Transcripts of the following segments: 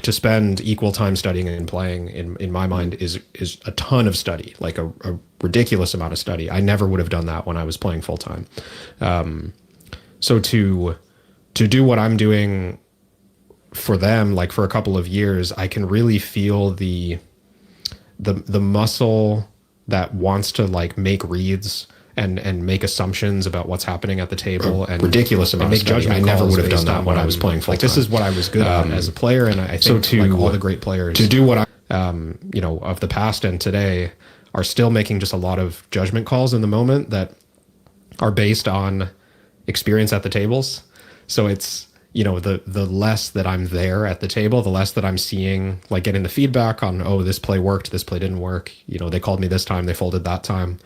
to spend equal time studying and playing in my mind is a ton of study, like a ridiculous amount of study. I never would have done that when I was playing full time. So to do what I'm doing for them, like for a couple of years, I can really feel the muscle that wants to like make reads and make assumptions about what's happening at the table and ridiculous amount of judgment. I never would have done that when I was playing full time. This is what I was good at as a player, and I think so like all the great players to do what I of the past and today are still making just a lot of judgment calls in the moment that are based on experience at the tables. So it's the less that I'm there at the table, the less that I'm seeing, like getting the feedback on, oh, this play worked, this play didn't work. They called me this time, they folded that time.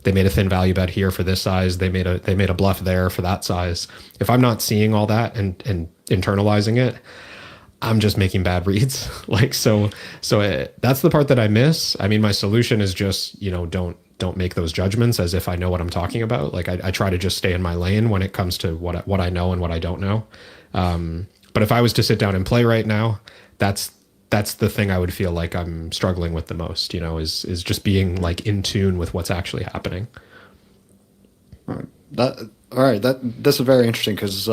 They made a thin value bet here for this size. They made a bluff there for that size. If I'm not seeing all that and internalizing it, I'm just making bad reads. That's the part that I miss. I mean, my solution is just, don't make those judgments as if I know what I'm talking about. Like I try to just stay in my lane when it comes to what I know and what I don't know. But if I was to sit down and play right now, that's the thing I would feel like I'm struggling with the most, is just being like in tune with what's actually happening. This is very interesting because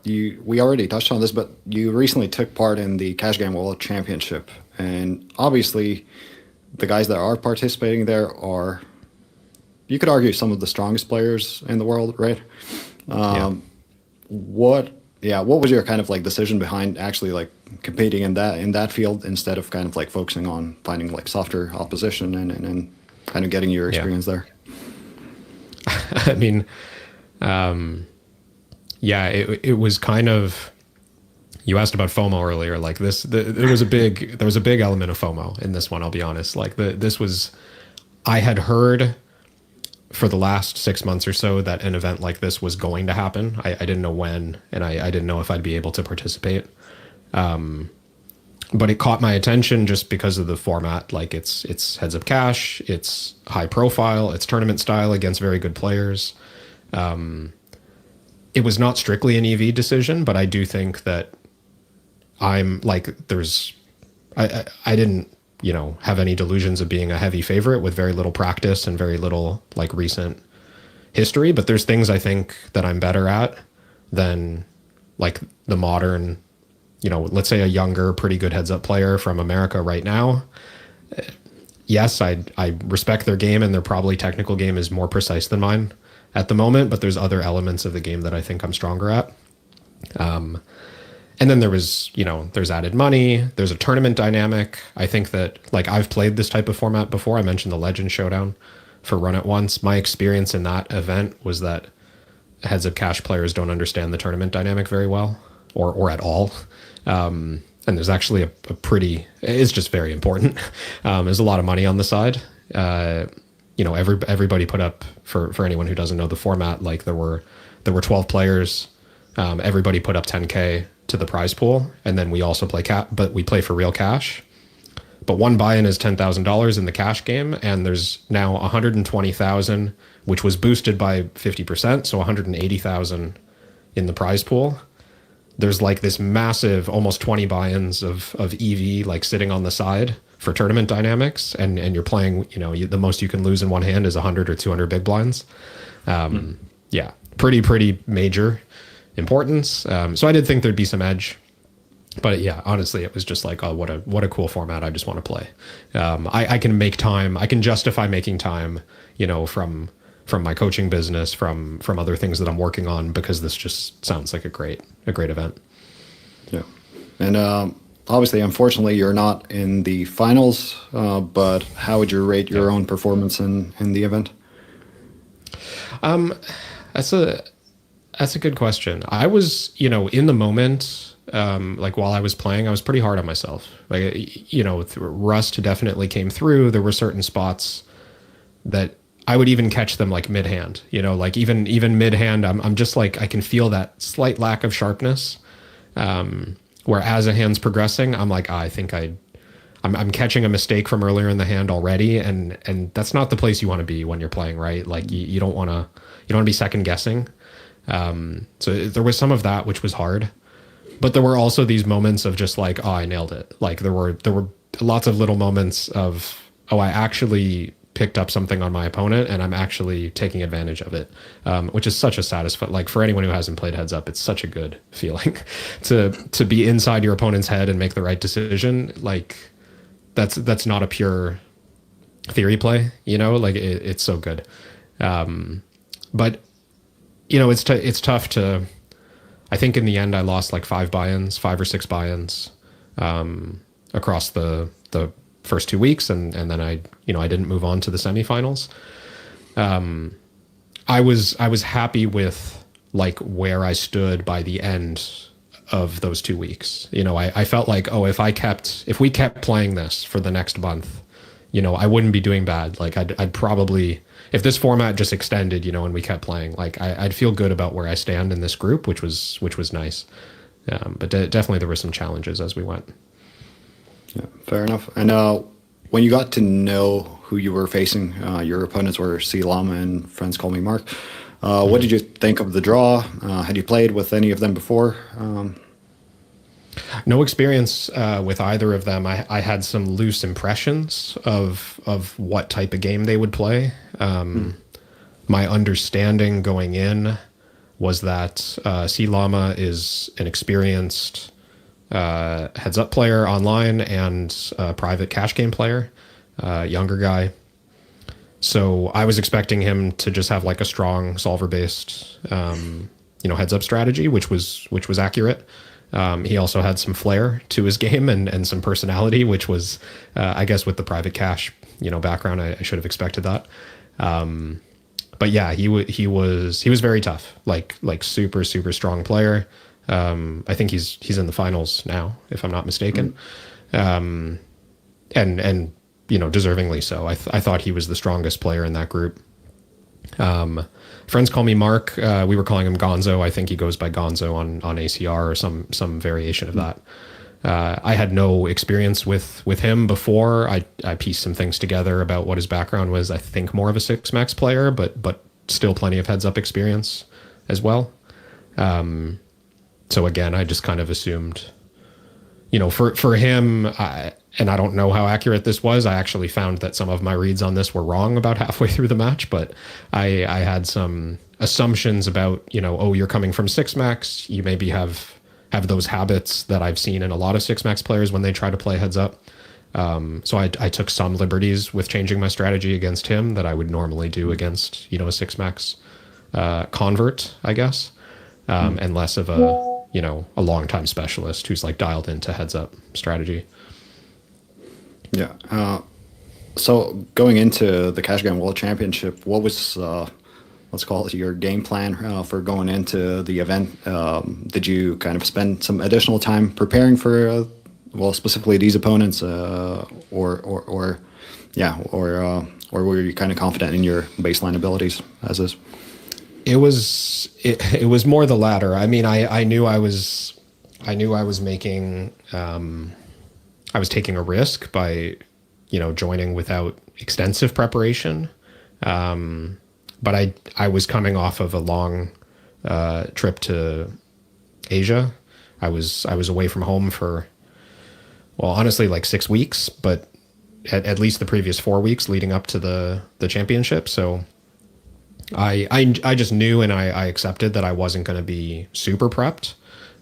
we already touched on this, but you recently took part in the Cash Game World Championship, and obviously the guys that are participating there are, you could argue, some of the strongest players in the world, right? What was your kind of like decision behind actually like competing in that field instead of kind of like focusing on finding like softer opposition and kind of getting your experience there? I mean, it was kind of, you asked about FOMO earlier, like there was a big element of FOMO in this one. I'll be honest. Like I had heard for the last 6 months or so that an event like this was going to happen. I didn't know when, and I didn't know if I'd be able to participate. But it caught my attention just because of the format. Like it's heads up cash, it's high profile, it's tournament style against very good players. It was not strictly an EV decision, but I do think that I'm like, I didn't, have any delusions of being a heavy favorite with very little practice and very little like recent history. But there's things I think that I'm better at than like the modern, let's say a younger, pretty good heads up player from America right now. Yes, I respect their game, and their probably technical game is more precise than mine at the moment, but there's other elements of the game that I think I'm stronger at. And then there was, there's added money, there's a tournament dynamic. I think that like I've played this type of format before. I mentioned the Legend Showdown for Run It Once. My experience in that event was that heads up cash players don't understand the tournament dynamic very well or at all. And there's actually a pretty, it's just very important. There's a lot of money on the side. Everybody put up, for anyone who doesn't know the format, like there were 12 players. Everybody put up 10K to the prize pool, and then we also play but we play for real cash. But one buy-in is $10,000 in the cash game, and there's now 120,000, which was boosted by 50%, so 180,000 in the prize pool. There's like this massive, almost 20 buy-ins of EV like sitting on the side for tournament dynamics, and you're playing, the most you can lose in one hand is 100 or 200 big blinds. Pretty major importance. So I did think there'd be some edge, but honestly, it was just like, oh, what a cool format. I just want to play. I can make time. I can justify making time, from my coaching business, from other things that I'm working on, because this just sounds like a great event. Yeah. And, obviously, unfortunately, you're not in the finals, but how would you rate your own performance in the event? That's a good question. I was, in the moment, like while I was playing, I was pretty hard on myself. Like, rust definitely came through. There were certain spots that I would even catch them like mid-hand, like even mid-hand, I'm just like, I can feel that slight lack of sharpness. Where as a hand's progressing, I'm like, I think I'm catching a mistake from earlier in the hand already. And that's not the place you want to be when you're playing, right? Like you don't want to be second guessing. So there was some of that, which was hard. But there were also these moments of just like, oh, I nailed it. Like there were lots of little moments of, oh, I actually picked up something on my opponent and I'm actually taking advantage of it, which is such a satisfying, like for anyone who hasn't played Heads Up, it's such a good feeling to be inside your opponent's head and make the right decision. Like that's not a pure theory play, you know, like it's so good. But you know, it's tough to, I think in the end I lost like 5 or 6 buy-ins, across the first 2 weeks. And then I didn't move on to the semifinals. I was happy with like where I stood by the end of those 2 weeks. You know, I felt like, oh, if we kept playing this for the next month, you know, I wouldn't be doing bad. Like I'd probably, if this format just extended, you know, and we kept playing, like I'd feel good about where I stand in this group, which was nice. But definitely there were some challenges as we went. Yeah, fair enough. And when you got to know who you were facing, your opponents were C Llama and Friends Call Me Mark. What did you think of the draw? Had you played with any of them before? No experience with either of them. I had some loose impressions of what type of game they would play. My understanding going in was that C Llama is an experienced Heads Up player online and a private cash game player, younger guy. So I was expecting him to just have like a strong solver based, Heads Up strategy, which was accurate. He also had some flair to his game and some personality, which was, I guess with the private cash, background, I should have expected that. But yeah, he was very tough, like super, super strong player. I think he's in the finals now, if I'm not mistaken. And deservingly so. I thought he was the strongest player in that group. Friends Call Me Mark. We were calling him Gonzo. I think he goes by Gonzo on ACR or some variation of that. I had no experience with him before. I pieced some things together about what his background was. I think more of a 6max player, but still plenty of Heads Up experience as well. So again, I just kind of assumed, for him, and I don't know how accurate this was. I actually found that some of my reads on this were wrong about halfway through the match, but I had some assumptions about, you're coming from 6max. You maybe have those habits that I've seen in a lot of 6max players when they try to play Heads Up. So I took some liberties with changing my strategy against him that I would normally do against, a 6max convert, I guess, and less of a long-time specialist who's like dialed into Heads Up strategy. Yeah. So going into the Cash Game World Championship, what was, let's call it your game plan for going into the event? Did you kind of spend some additional time preparing for, specifically these opponents, or were you kind of confident in your baseline abilities as is? It was more the latter. I mean, I knew I was making, I was taking a risk by, joining without extensive preparation. But I was coming off of a long trip to Asia. I was away from home for, honestly, like 6 weeks, but at least the previous 4 weeks leading up to the championship. So I just knew and I accepted that I wasn't going to be super prepped.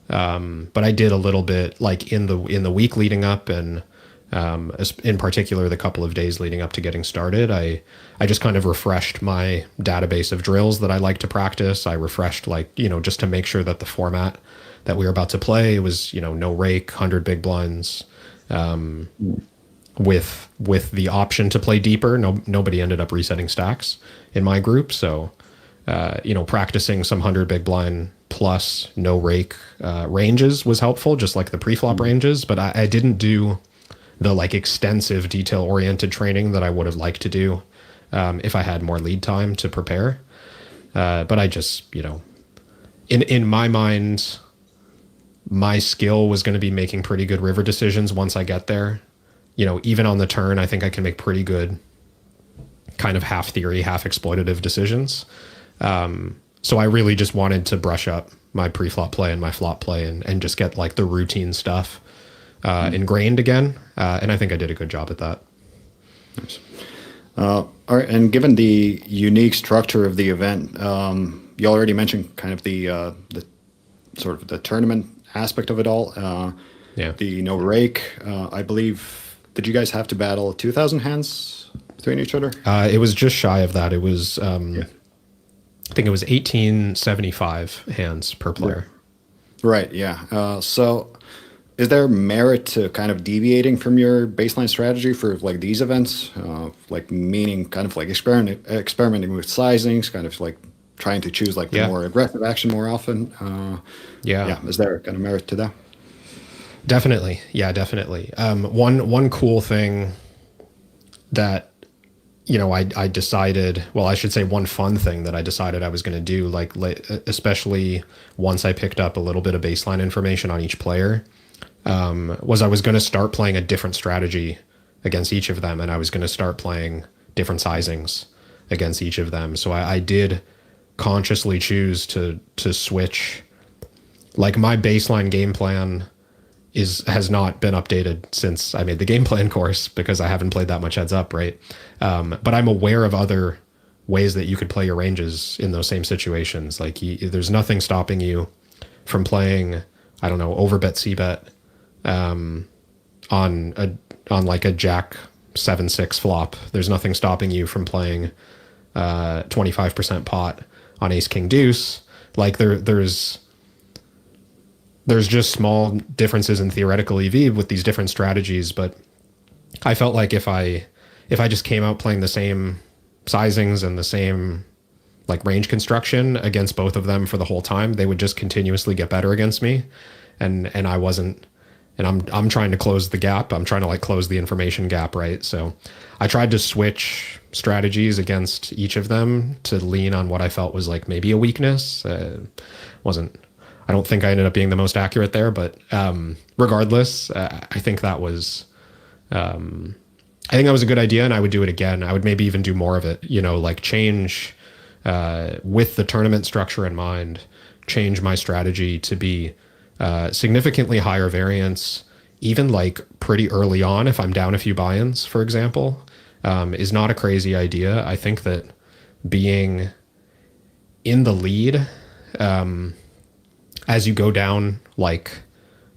But I did a little bit like in the week leading up and in particular the couple of days leading up to getting started, I just kind of refreshed my database of drills that I like to practice. I refreshed just to make sure that the format that we were about to play was, no rake, 100 big blinds, with the option to play deeper. Nobody ended up resetting stacks in my group. So, practicing some 100 big blind plus no rake ranges was helpful, just like the pre-flop ranges. But I didn't do the extensive detail oriented training that I would have liked to do if I had more lead time to prepare. But I just, in my mind, my skill was going to be making pretty good river decisions once I get there. Even on the turn, I think I can make pretty good kind of half theory, half exploitative decisions. So I really just wanted to brush up my pre-flop play and my flop play and just get like the routine stuff ingrained again. And I think I did a good job at that. Nice. All right, and given the unique structure of the event, you already mentioned kind of the sort of the tournament aspect of it all. The no rake. I believe, did you guys have to battle 2,000 hands between each other? It was just shy of that. It was, I think it was 1875 hands per player. Right. Yeah. So, is there merit to kind of deviating from your baseline strategy for like these events? Like meaning kind of like experimenting with sizings, kind of like trying to choose like the more aggressive action more often. Is there kind of merit to that? Definitely. Yeah, definitely. One cool thing that, you know, I decided, well, I should say one fun thing that I decided I was going to do, like, especially once I picked up a little bit of baseline information on each player, was I was going to start playing a different strategy against each of them. And I was going to start playing different sizings against each of them. So I did consciously choose to switch. Like, my baseline game plan has not been updated since I made the game plan course, because I haven't played that much heads up, right? But I'm aware of other ways that you could play your ranges in those same situations. Like, there's nothing stopping you from playing, I don't know, overbet c-bet on like a jack 7-6 flop. There's nothing stopping you from playing 25% pot on ace king deuce. Like, there's just small differences in theoretical EV with these different strategies, but I felt like if I just came out playing the same sizings and the same like range construction against both of them for the whole time, they would just continuously get better against me. And I wasn't, and I'm trying to close the gap. I'm trying to like close the information gap, right? So I tried to switch strategies against each of them to lean on what I felt was like maybe a weakness. I don't think I ended up being the most accurate there, but regardless, I think that was a good idea, and I would do it again. I would maybe even do more of it, you know, like change with the tournament structure in mind, change my strategy to be significantly higher variance, even like pretty early on if I'm down a few buy-ins, for example, is not a crazy idea. I think that being in the lead as you go down like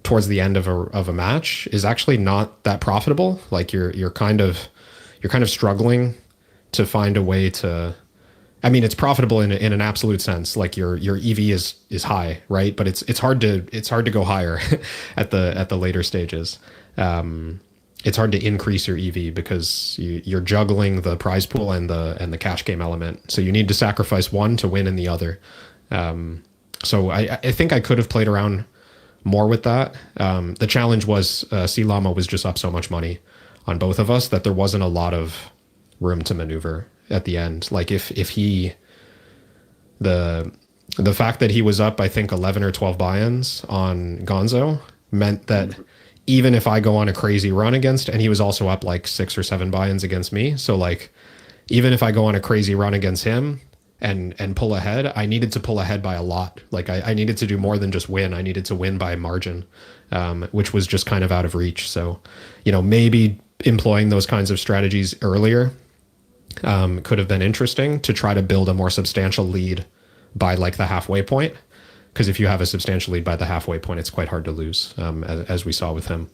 towards the end of a match is actually not that profitable. Like you're kind of struggling to find a way to, I mean, it's profitable in an absolute sense. Like your EV is high, right? But it's hard to go higher at the later stages. It's hard to increase your EV because you're juggling the prize pool and the cash game element. So you need to sacrifice one to win in the other. So I think I could have played around more with that. The challenge was C Llama was just up so much money on both of us that there wasn't a lot of room to maneuver at the end. Like if he, the fact that he was up, I think 11 or 12 buy-ins on Gonzo meant that even if I go on a crazy run against, and he was also up like 6 or 7 buy-ins against me. So like, even if I go on a crazy run against him and pull ahead, I needed to pull ahead by a lot. Like I needed to do more than just win. I needed to win by margin, which was just kind of out of reach. So, you know, maybe employing those kinds of strategies earlier could have been interesting to try to build a more substantial lead by like the halfway point. Because if you have a substantial lead by the halfway point, it's quite hard to lose, as we saw with him.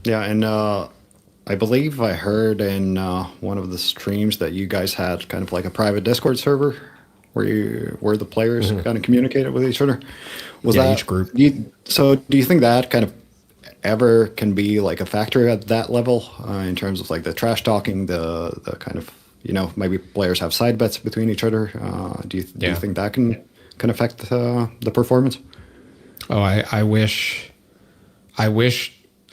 Yeah, and I believe I heard in one of the streams that you guys had kind of like a private Discord server where the players kind of communicated with each other. Was that each group? Do you think that kind of ever can be like a factor at that level in terms of like the trash talking, the kind of, you know, maybe players have side bets between each other? Do you think that can affect the performance? Oh, I wish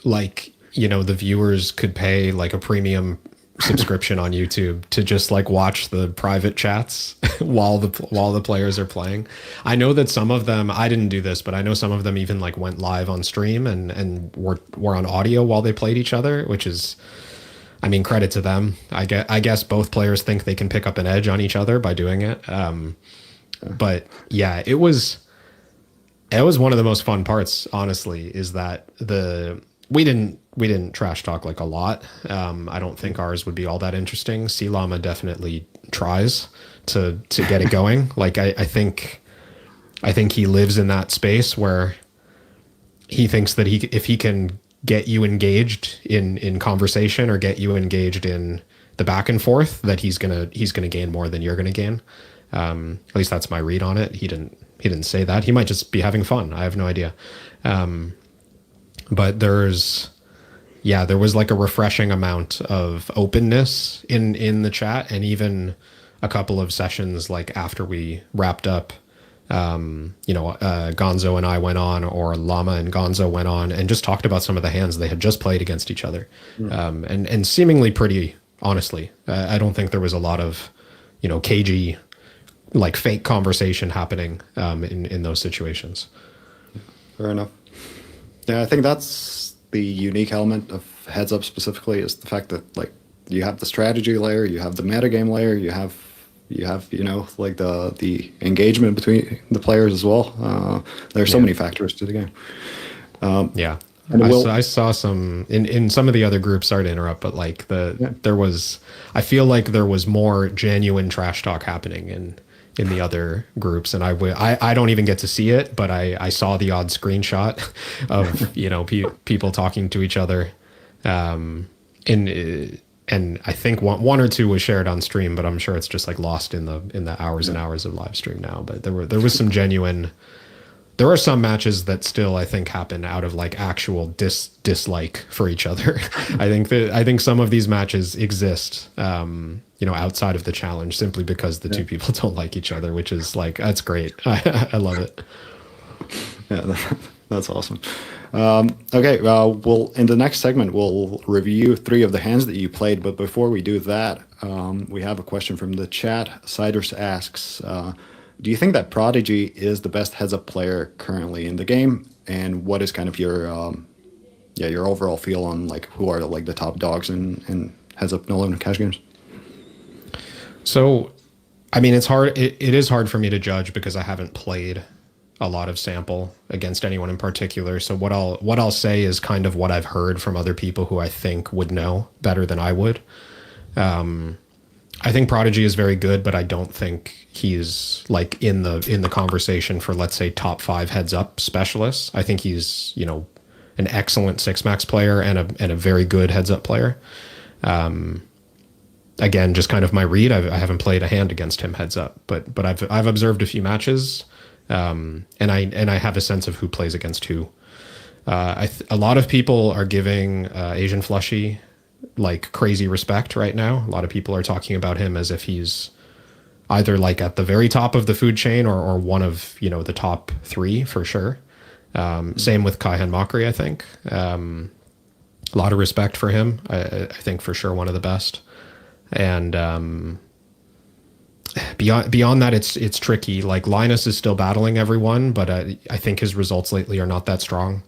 like, you know, the viewers could pay like a premium subscription on YouTube to just like watch the private chats while the players are playing. I know that some of them, I didn't do this, but I know some of them even like went live on stream and were on audio while they played each other, which is, I mean, credit to them. I guess both players think they can pick up an edge on each other by doing it. But yeah, it was one of the most fun parts, honestly, is that we didn't trash talk like a lot. I don't think ours would be all that interesting. C Llama definitely tries to get it going. Like I think he lives in that space where he thinks that if he can get you engaged in conversation or get you engaged in the back and forth, that he's gonna gain more than you're gonna gain. At least that's my read on it. He didn't say that. He might just be having fun. I have no idea. But there was like a refreshing amount of openness in the chat, and even a couple of sessions like after we wrapped up, Gonzo and I went on, or Llama and Gonzo went on, and just talked about some of the hands they had just played against each other, and seemingly pretty honestly. I don't think there was a lot of, cagey, like fake conversation happening in those situations. Fair enough. Yeah, I think that's the unique element of Heads Up specifically, is the fact that like you have the strategy layer, you have the metagame layer, you have like the engagement between the players as well. There's so many factors to the game. Yeah. I saw some in some of the other groups. Sorry to interrupt, but like I feel like there was more genuine trash talk happening in the other groups, and I don't even get to see it, but I saw the odd screenshot of people talking to each other, and I think one or two was shared on stream, but I'm sure it's just like lost in the hours and hours of live stream now. But there was some genuine. There are some matches that still, I think, happen out of like actual dislike for each other. I think some of these matches exist, outside of the challenge, simply because the two people don't like each other, which is like, that's great. I love it. Yeah, that's awesome. Okay, we'll in the next segment we'll review 3 of the hands that you played. But before we do that, we have a question from the chat. Siders asks, do you think that Prodigy is the best heads-up player currently in the game? And what is kind of your overall feel on like who are like the top dogs in heads-up no limit cash games? So, I mean, it's hard. It is hard for me to judge because I haven't played a lot of sample against anyone in particular. So what I'll say is kind of what I've heard from other people who I think would know better than I would. I think Prodigy is very good, but I don't think he's like in the conversation for, let's say, top 5 heads up specialists. I think he's, an excellent 6-max player and a very good heads up player. Again, just kind of my read. I haven't played a hand against him heads up, but I've observed a few matches, and I have a sense of who plays against who. A lot of people are giving Asian Flushy like crazy respect right now. A lot of people are talking about him as if he's either like at the very top of the food chain or one of the top 3 for sure. Same with Kaihan Mockery, I think. A lot of respect for him. I think for sure one of the best. And beyond that, it's tricky. Like Linus is still battling everyone, but I think his results lately are not that strong.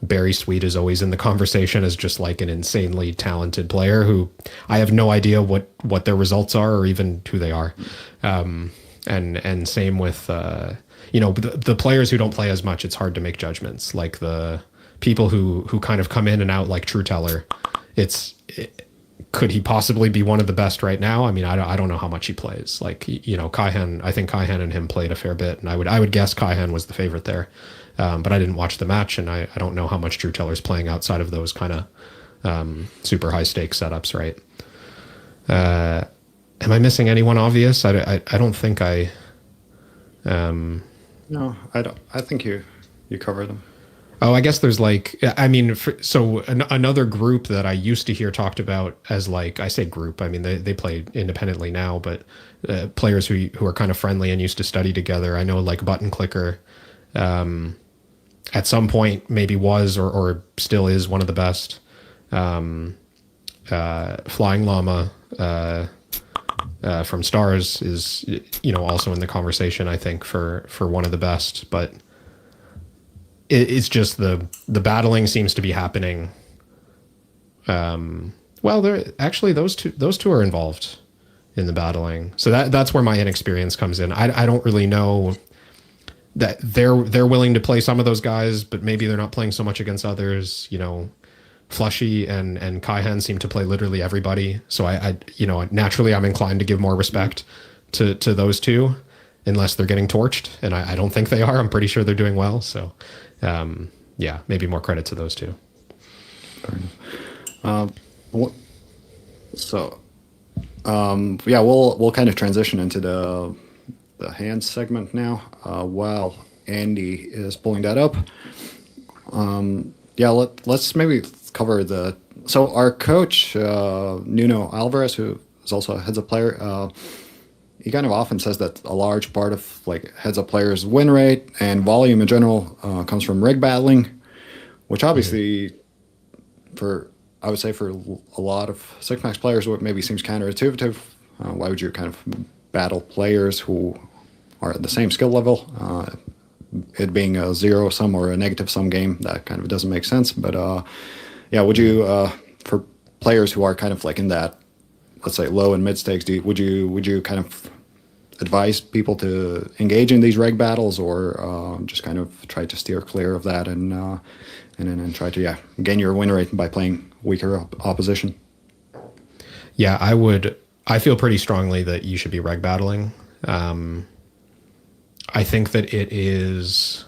Barry Sweet is always in the conversation as just like an insanely talented player who I have no idea what their results are or even who they are. And same with, the players who don't play as much, it's hard to make judgments. Like the people who kind of come in and out like True Teller, could he possibly be one of the best right now? I mean, I don't know how much he plays. Like, Kaihan, I think Kaihan and him played a fair bit, and I would guess Kaihan was the favorite there. But I didn't watch the match, and I don't know how much True Teller's playing outside of those kind of super high stakes setups, right? Am I missing anyone obvious? I don't think I. No, I don't. I think you covered them. Oh, I guess there's like, I mean, another group that I used to hear talked about as like, I say group, I mean, they play independently now, but players who are kind of friendly and used to study together. I know like Button Clicker, at some point maybe was or still is one of the best. Flying Llama from Stars is, also in the conversation, I think, for one of the best, but it's just the battling seems to be happening. Well, they're actually those two are involved in the battling. So that's where my inexperience comes in. I don't really know that they're willing to play some of those guys, but maybe they're not playing so much against others. You know, Flushy and Kaihan seem to play literally everybody. So I naturally I'm inclined to give more respect to those two, unless they're getting torched, and I don't think they are. I'm pretty sure they're doing well. So yeah, maybe more credit to those two. Yeah, we'll kind of transition into the hands segment now, while Andy is pulling that up. Yeah, let's maybe cover so our coach, Nuno Alvarez, who is also a heads-up player, he kind of often says that a large part of like heads-up players' win rate and volume in general comes from Regbattling, which obviously I would say for a lot of Six Max players, what maybe seems counterintuitive. Why would you kind of battle players who are at the same skill level? It being a zero-sum or a negative-sum game, that kind of doesn't make sense. But yeah, would you, for players who are kind of like in that, let's say, low and mid stakes, would you kind of advise people to engage in these reg battles, or just kind of try to steer clear of that and then try to gain your win rate by playing weaker opposition? Yeah, I feel pretty strongly that you should be reg battling. I think that it's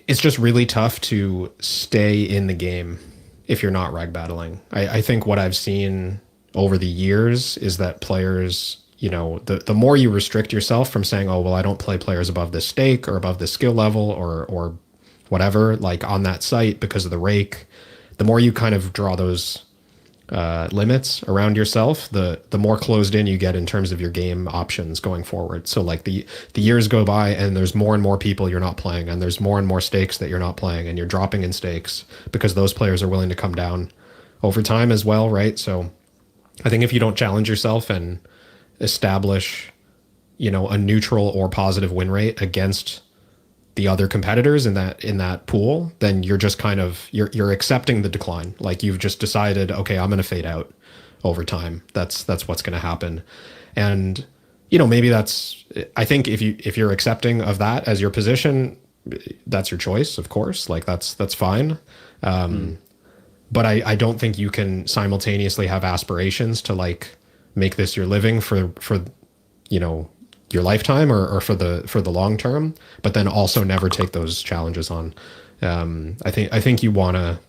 just really tough to stay in the game if you're not reg battling. I think what I've seen over the years is that players, you know, the more you restrict yourself from saying, oh, well, I don't play players above this stake or above this skill level or whatever, like on that site because of the rake, the more you kind of draw those limits around yourself, the more closed in you get in terms of your game options going forward. So like the years go by and there's more and more people you're not playing, and there's more and more stakes that you're not playing, and you're dropping in stakes because those players are willing to come down over time as well, right? So I think if you don't challenge yourself and establish, you know, a neutral or positive win rate against the other competitors in that pool, then you're just kind of you're accepting the decline. Like you've just decided, okay, I'm going to fade out over time. That's what's going to happen. And you know, maybe I think if you're accepting of that as your position, that's your choice, of course. Like that's fine. But I don't think you can simultaneously have aspirations to like make this your living for you know, your lifetime or for the long term, but then also never take those challenges on. I think you want to,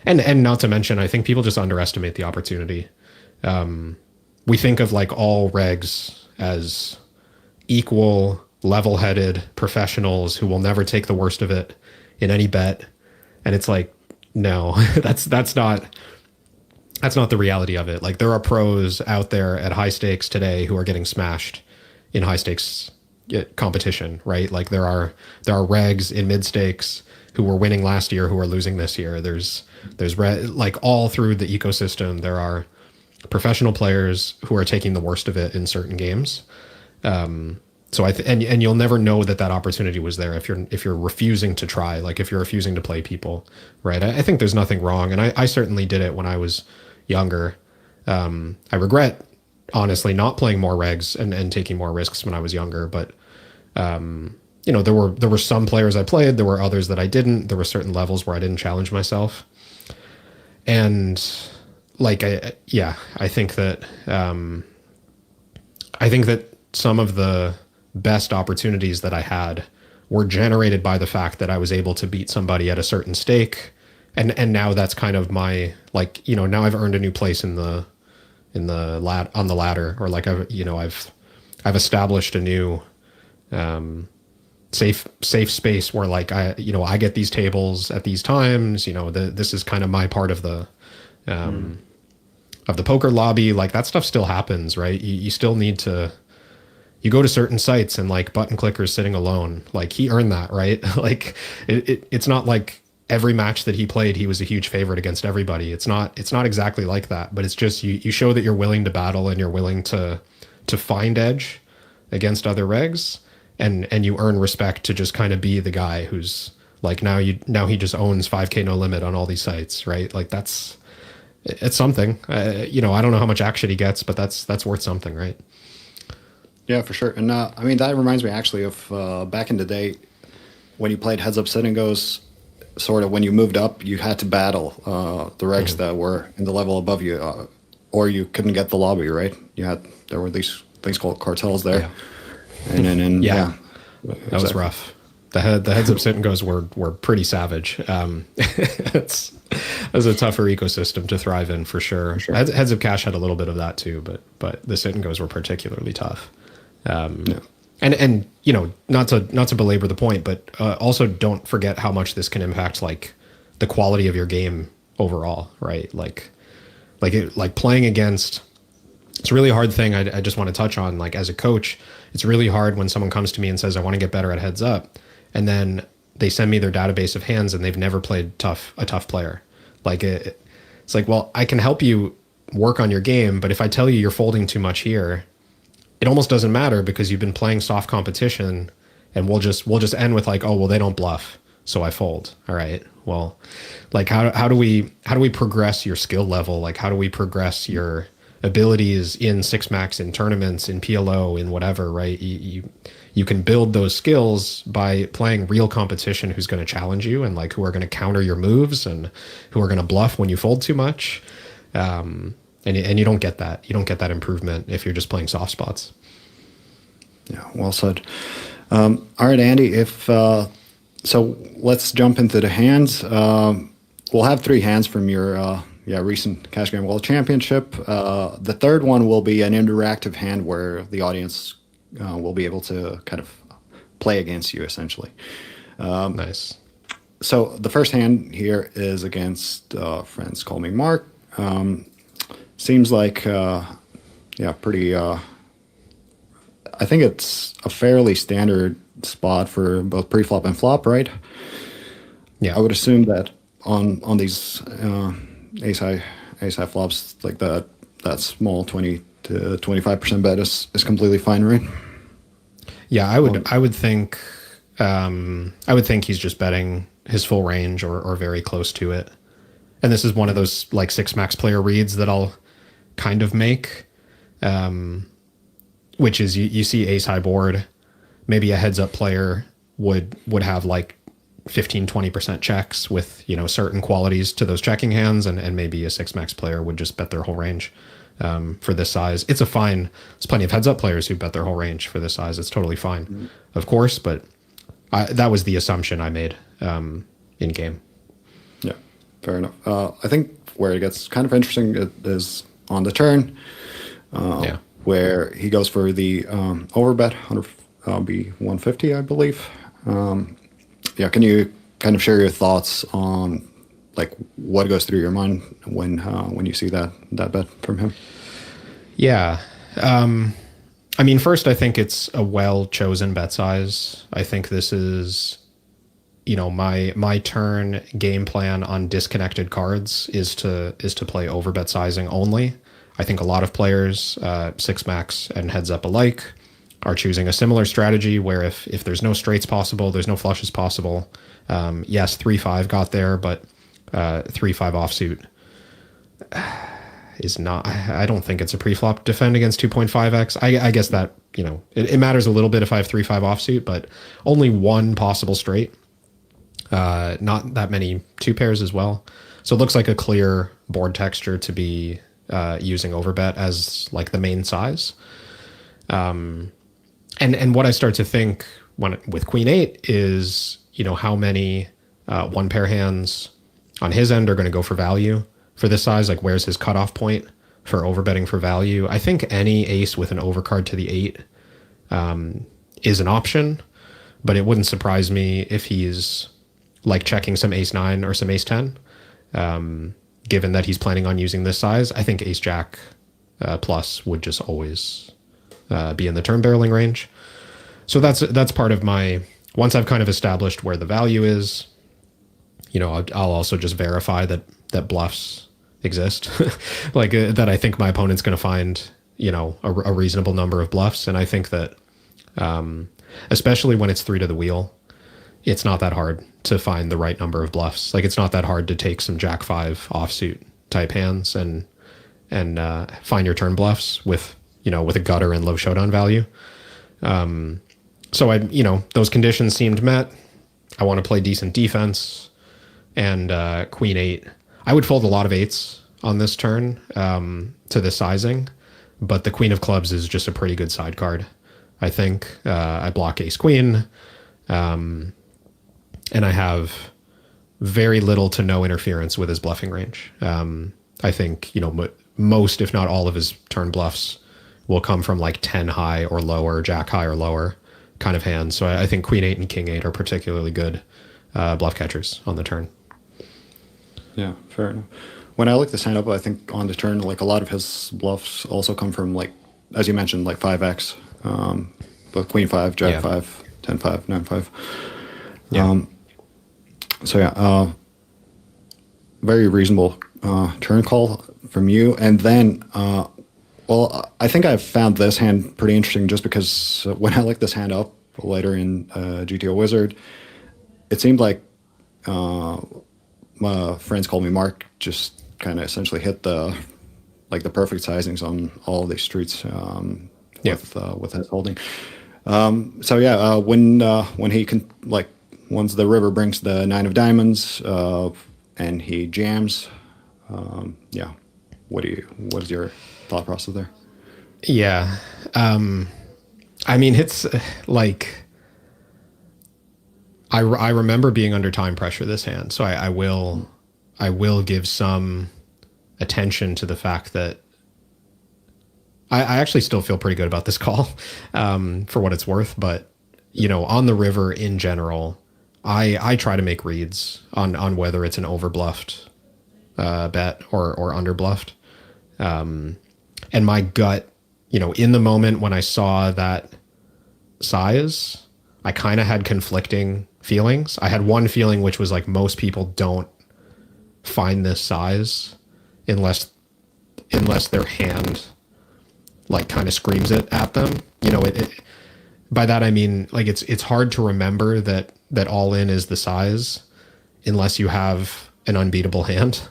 and not to mention, I think people just underestimate the opportunity. We think of like all regs as equal, level-headed professionals who will never take the worst of it in any bet. And it's like, no, that's not the reality of it. Like there are pros out there at high stakes today who are getting smashed in high stakes competition, right? Like there are regs in mid stakes who were winning last year who are losing this year. There's like all through the ecosystem, there are professional players who are taking the worst of it in certain games. So and you'll never know that opportunity was there if you're refusing to try, like if you're refusing to play people, right? I think there's nothing wrong, and I certainly did it when I was younger. I regret, honestly, not playing more regs and taking more risks when I was younger. But you know, there were some players I played, there were others that I didn't. There were certain levels where I didn't challenge myself, and like I think that some of the best opportunities that I had were generated by the fact that I was able to beat somebody at a certain stake, and now that's kind of my, like, you know, now I've earned a new place on the ladder, or like I've established a new safe space where like I get these tables at these times. You know, this is kind of my part of the poker lobby. Like that stuff still happens, right? You still need to. You go to certain sites and like Button Clicker's sitting alone. Like he earned that, right? Like it's not like every match that he played, he was a huge favorite against everybody. It's not exactly like that, but it's just you show that you're willing to battle and you're willing to find edge against other regs, and you earn respect to just kind of be the guy who's like now he just owns 5K no limit on all these sites, right? Like that's it's something. You know, I don't know how much action he gets, but that's worth something, right? Yeah, for sure. And I mean, that reminds me actually of back in the day when you played heads up sit and goes. Sort of when you moved up, you had to battle the regs that were in the level above you, or you couldn't get the lobby, right? There were these things called cartels there, and then yeah, that was rough. The heads up sit and goes were pretty savage. It was a tougher ecosystem to thrive in for sure. Heads up cash had a little bit of that too, but the sit and goes were particularly tough. And you know, not to belabor the point, but also don't forget how much this can impact like the quality of your game overall, right? Like playing against. It's a really hard thing. I just want to touch on, like, as a coach, it's really hard when someone comes to me and says, I want to get better at heads up, and then they send me their database of hands and they've never played a tough player. Like it's like, well, I can help you work on your game, but if I tell you you're folding too much here, it almost doesn't matter because you've been playing soft competition, and we'll just end with like, oh, well, they don't bluff, so I fold. All right. Well, like how do we progress your skill level? Like, how do we progress your abilities in six max, in tournaments, in PLO, in whatever, right? You can build those skills by playing real competition who's going to challenge you and like who are going to counter your moves and who are going to bluff when you fold too much. And you don't get that. You don't get that improvement if you're just playing soft spots. Yeah, well said. All right, Andy, so let's jump into the hands. We'll have 3 hands from your recent Cash Game World Championship. The third one will be an interactive hand where the audience will be able to kind of play against you, essentially. Nice. So the first hand here is against Friends Call Me Mark. Seems like, pretty... I think it's a fairly standard spot for both pre-flop and flop, right? Yeah. I would assume that on these ace-high flops, like that small 20 to 25% bet is completely fine, right? Yeah, I would think he's just betting his full range or very close to it. And this is one of those like 6 max player reads that I'll kind of make, which is you see ace high board, maybe a heads up player would have like 15-20% checks with, you know, certain qualities to those checking hands, and maybe a 6 max player would just bet their whole range for this size. There's plenty of heads up players who bet their whole range for this size. It's totally fine, of course, but that was the assumption I made in game. Yeah, fair enough. I think where it gets kind of interesting is on the turn, where he goes for the overbet, 150, I believe. Can you kind of share your thoughts on like what goes through your mind when you see that bet from him? Yeah. I mean, first, I think it's a well-chosen bet size. I think this is, you know, my turn game plan on disconnected cards is to play overbet sizing only. I think a lot of players, 6 max and heads up alike, are choosing a similar strategy where if there's no straights possible, there's no flushes possible. Yes, 3-5 got there, but 3-5 offsuit is not. I don't think it's a preflop defend against 2.5x. I guess that, you know, it matters a little bit if I have 3-5 offsuit, but only one possible straight. Not that many 2 pairs as well. So it looks like a clear board texture to be using overbet as like the main size. And what I start to think with Queen 8 is, you know, how many 1 pair hands on his end are going to go for value for this size. Like, where's his cutoff point for overbetting for value? I think any ace with an overcard to the 8 is an option, but it wouldn't surprise me if he's like checking some ace 9 or some ace 10. Given that he's planning on using this size, I think ace jack plus would just always be in the turn barreling range. So that's part of my, once I've kind of established where the value is, you know, I'll also just verify that bluffs exist, like that I think my opponent's going to find, you know, a reasonable number of bluffs. And I think that especially when it's 3 to the wheel, it's not that hard to find the right number of bluffs. Like, it's not that hard to take some jack 5 offsuit type hands and find your turn bluffs with a gutter and low showdown value. So those conditions seemed met. I want to play decent defense, and queen 8. I would fold a lot of 8s on this turn to this sizing, but the queen of clubs is just a pretty good side card. I think I block ace queen, and I have very little to no interference with his bluffing range. I think most, if not all, of his turn bluffs will come from like 10 high or lower, jack high or lower kind of hands. So I think queen 8 and king 8 are particularly good bluff catchers on the turn. Yeah, fair enough. When I look this hand up, I think on the turn, like a lot of his bluffs also come from, like, as you mentioned, like 5x, but queen 5, jack 5, 10 5, 9 5. Yeah. Very reasonable turn call from you. And then, I think I've found this hand pretty interesting just because when I looked this hand up later in GTO Wizard, it seemed like my friends call me Mark, just kind of essentially hit the perfect sizings on all of these streets with his holding. When he can, like, once the river brings the 9 of diamonds and he jams, what is your thought process there? Yeah. I mean, it's like, I remember being under time pressure this hand, so I will give some attention to the fact that I actually still feel pretty good about this call, for what it's worth. But on the river in general, I try to make reads on whether it's an overbluffed bet or underbluffed, and my gut, in the moment when I saw that size, I kind of had conflicting feelings. I had one feeling which was like, most people don't find this size unless their hand like kind of screams it at them. By that I mean, like, it's hard to remember that all in is the size unless you have an unbeatable hand.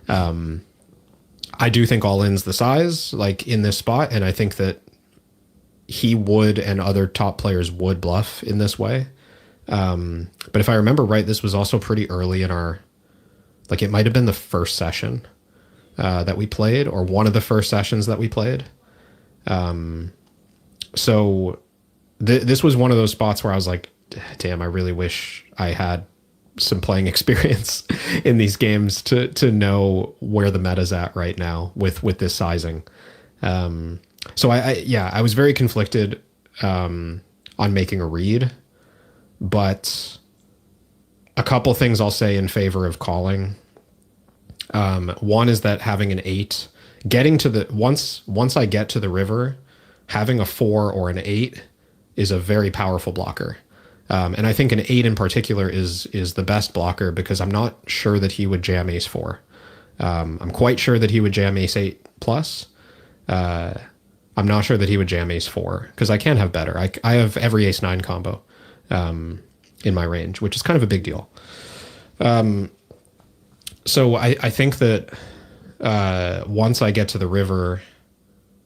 I do think all in's the size, like, in this spot, and I think that he would and other top players would bluff in this way. But if I remember right, this was also pretty early in our, like, it might have been the first session that we played, or one of the first sessions that we played. So this was one of those spots where I was like, damn, I really wish I had some playing experience in these games to know where the meta's at right now with this sizing. So I was very conflicted on making a read, but a couple things I'll say in favor of calling. One is that having an 8, getting to the once I get to the river, having a 4 or an 8 is a very powerful blocker. And I think an 8 in particular is the best blocker because I'm not sure that he would jam ace 4. I'm quite sure that he would jam ace 8 plus. I'm not sure that he would jam ace 4 because I can have better. I have every ace 9 combo in my range, which is kind of a big deal. So I think that once I get to the river,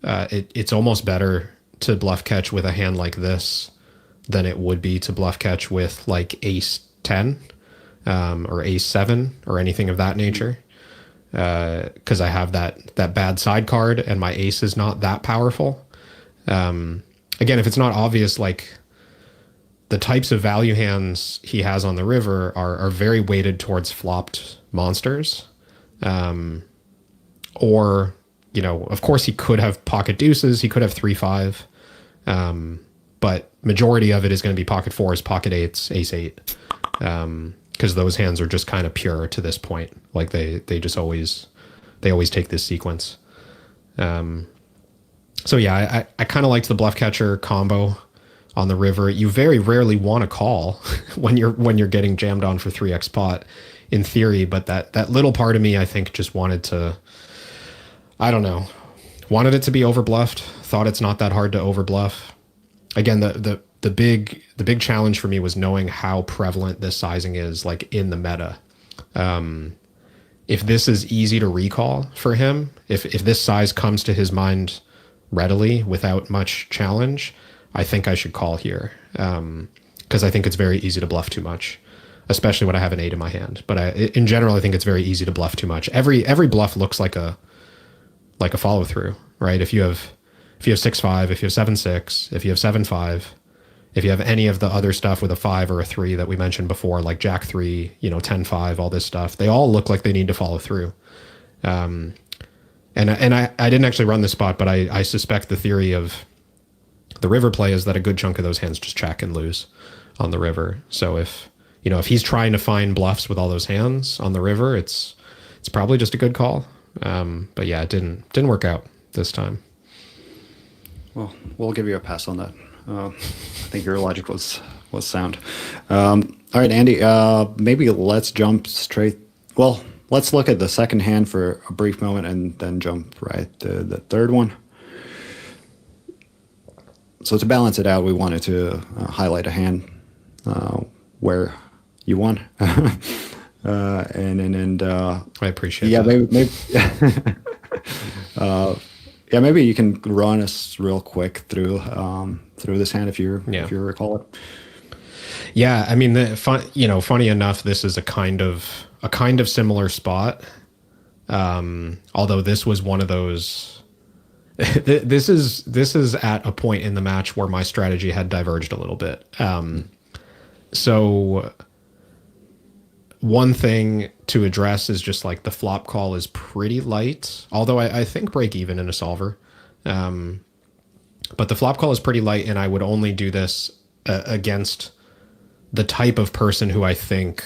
it's almost better to bluff catch with a hand like this than it would be to bluff catch with like ace 10 or ace 7 or anything of that nature, because I have that bad side card and my ace is not that powerful. Again, if it's not obvious, like, the types of value hands he has on the river are very weighted towards flopped monsters. Or, of course he could have pocket deuces, he could have 3-5, but majority of it is going to be pocket 4s, pocket 8s, ace 8, because those hands are just kind of pure to this point. Like they always take this sequence. So yeah, I kind of liked the bluff catcher combo on the river. You very rarely want to call when you're getting jammed on for 3x pot in theory, but that little part of me, I think, just wanted to, I don't know, wanted it to be overbluffed, thought it's not that hard to overbluff. Again, the big challenge for me was knowing how prevalent this sizing is, like, in the meta. if this is easy to recall for him, if this size comes to his mind readily without much challenge, I think I should call here, because I think it's very easy to bluff too much, especially when I have an 8 in my hand. But in general, I think it's very easy to bluff too much. Every bluff looks like a follow through, right? If you have 6-5, if you have 7-6, if you have 7-5, if you have any of the other stuff with a 5 or a 3 that we mentioned before, like Jack 3, 10-5, all this stuff, they all look like they need to follow through. And I didn't actually run this spot, but I suspect the theory of the river play is that a good chunk of those hands just check and lose on the river. So if he's trying to find bluffs with all those hands on the river, it's probably just a good call. But yeah, it didn't work out this time. Well, we'll give you a pass on that. I think your logic was sound. All right, Andy, maybe let's jump straight. Well, let's look at the second hand for a brief moment and then jump right to the third one. So to balance it out, we wanted to highlight a hand where you won. and I appreciate that. Maybe yeah, maybe you can run us real quick through this hand if you recall it. Yeah, I mean, funny enough, this is a kind of similar spot. Although this was one of those. This is at a point in the match where my strategy had diverged a little bit. So one thing to address is just like the flop call is pretty light, although I think break even in a solver. But the flop call is pretty light, and I would only do this against the type of person who I think,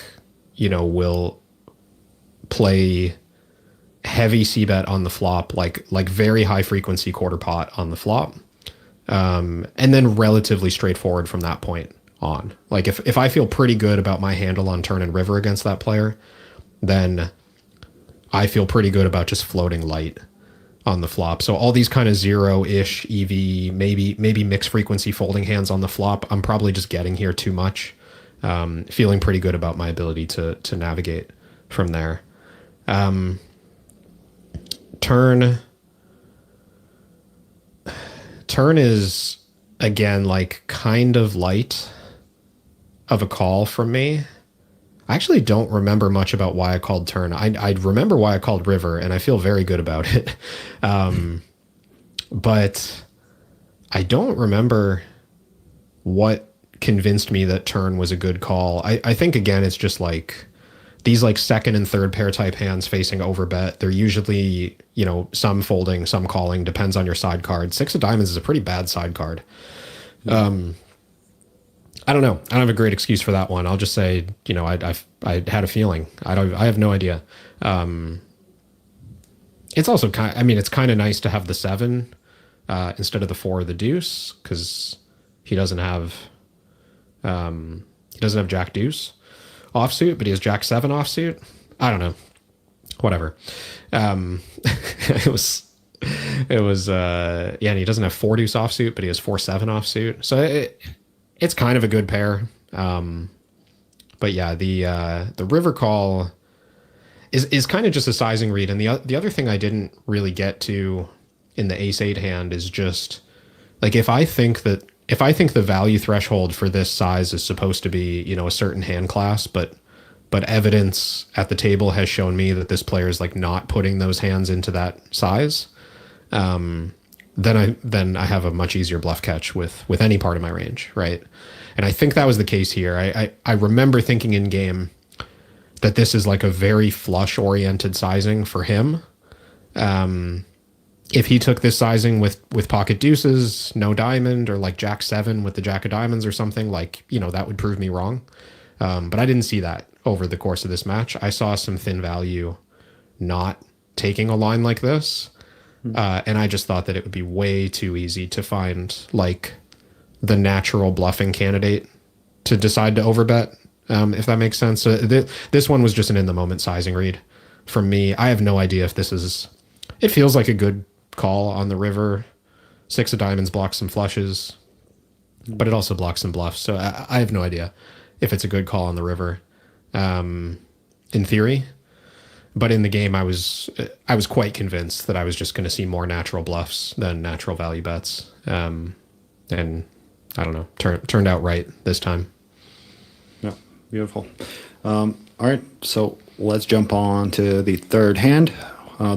will play heavy c-bet on the flop, like very high frequency quarter pot on the flop. And then relatively straightforward from that point on. Like if I feel pretty good about my handle on turn and river against that player, then I feel pretty good about just floating light on the flop. So all these kind of 0-ish EV, maybe mixed frequency folding hands on the flop, I'm probably just getting here too much. Feeling pretty good about my ability to navigate from there. Turn is, again, like kind of light of a call from me. I actually don't remember much about why I called turn. I remember why I called river, and I feel very good about it. But I don't remember what convinced me that turn was a good call. I think, again, it's just like these like second and third pair type hands facing overbet. They're usually, some folding, some calling, depends on your side card. 6 of diamonds is a pretty bad side card. I don't know. I don't have a great excuse for that one. I'll just say, I had a feeling. I have no idea. It's also it's kind of nice to have the 7 instead of the 4 or the deuce, because he doesn't have Jack deuce offsuit, but he has Jack 7 offsuit. I don't know. Whatever. It was and he doesn't have 4 deuce offsuit, but he has 4-7 offsuit. So it's kind of a good pair. But yeah, the river call is kind of just a sizing read. And the other thing I didn't really get to in the ace-8 hand is just like, if I think the value threshold for this size is supposed to be, a certain hand class, but evidence at the table has shown me that this player is like not putting those hands into that size, then I have a much easier bluff catch with any part of my range, right? And I think that was the case here. I remember thinking in game that this is like a very flush-oriented sizing for him. If he took this sizing with pocket deuces, no diamond, or like Jack 7 with the Jack of diamonds or something, like, that would prove me wrong. But I didn't see that over the course of this match. I saw some thin value not taking a line like this. And I just thought that it would be way too easy to find like the natural bluffing candidate to decide to overbet, if that makes sense. So this one was just an in the moment sizing read from me. I have no idea if this is, it feels like a good call on the river. 6 of diamonds blocks some flushes, but it also blocks some bluffs. So I have no idea if it's a good call on the river, in theory. But in the game, I was quite convinced that I was just going to see more natural bluffs than natural value bets. And I don't know, turned out right this time. Yeah, beautiful. All right, so let's jump on to the third hand.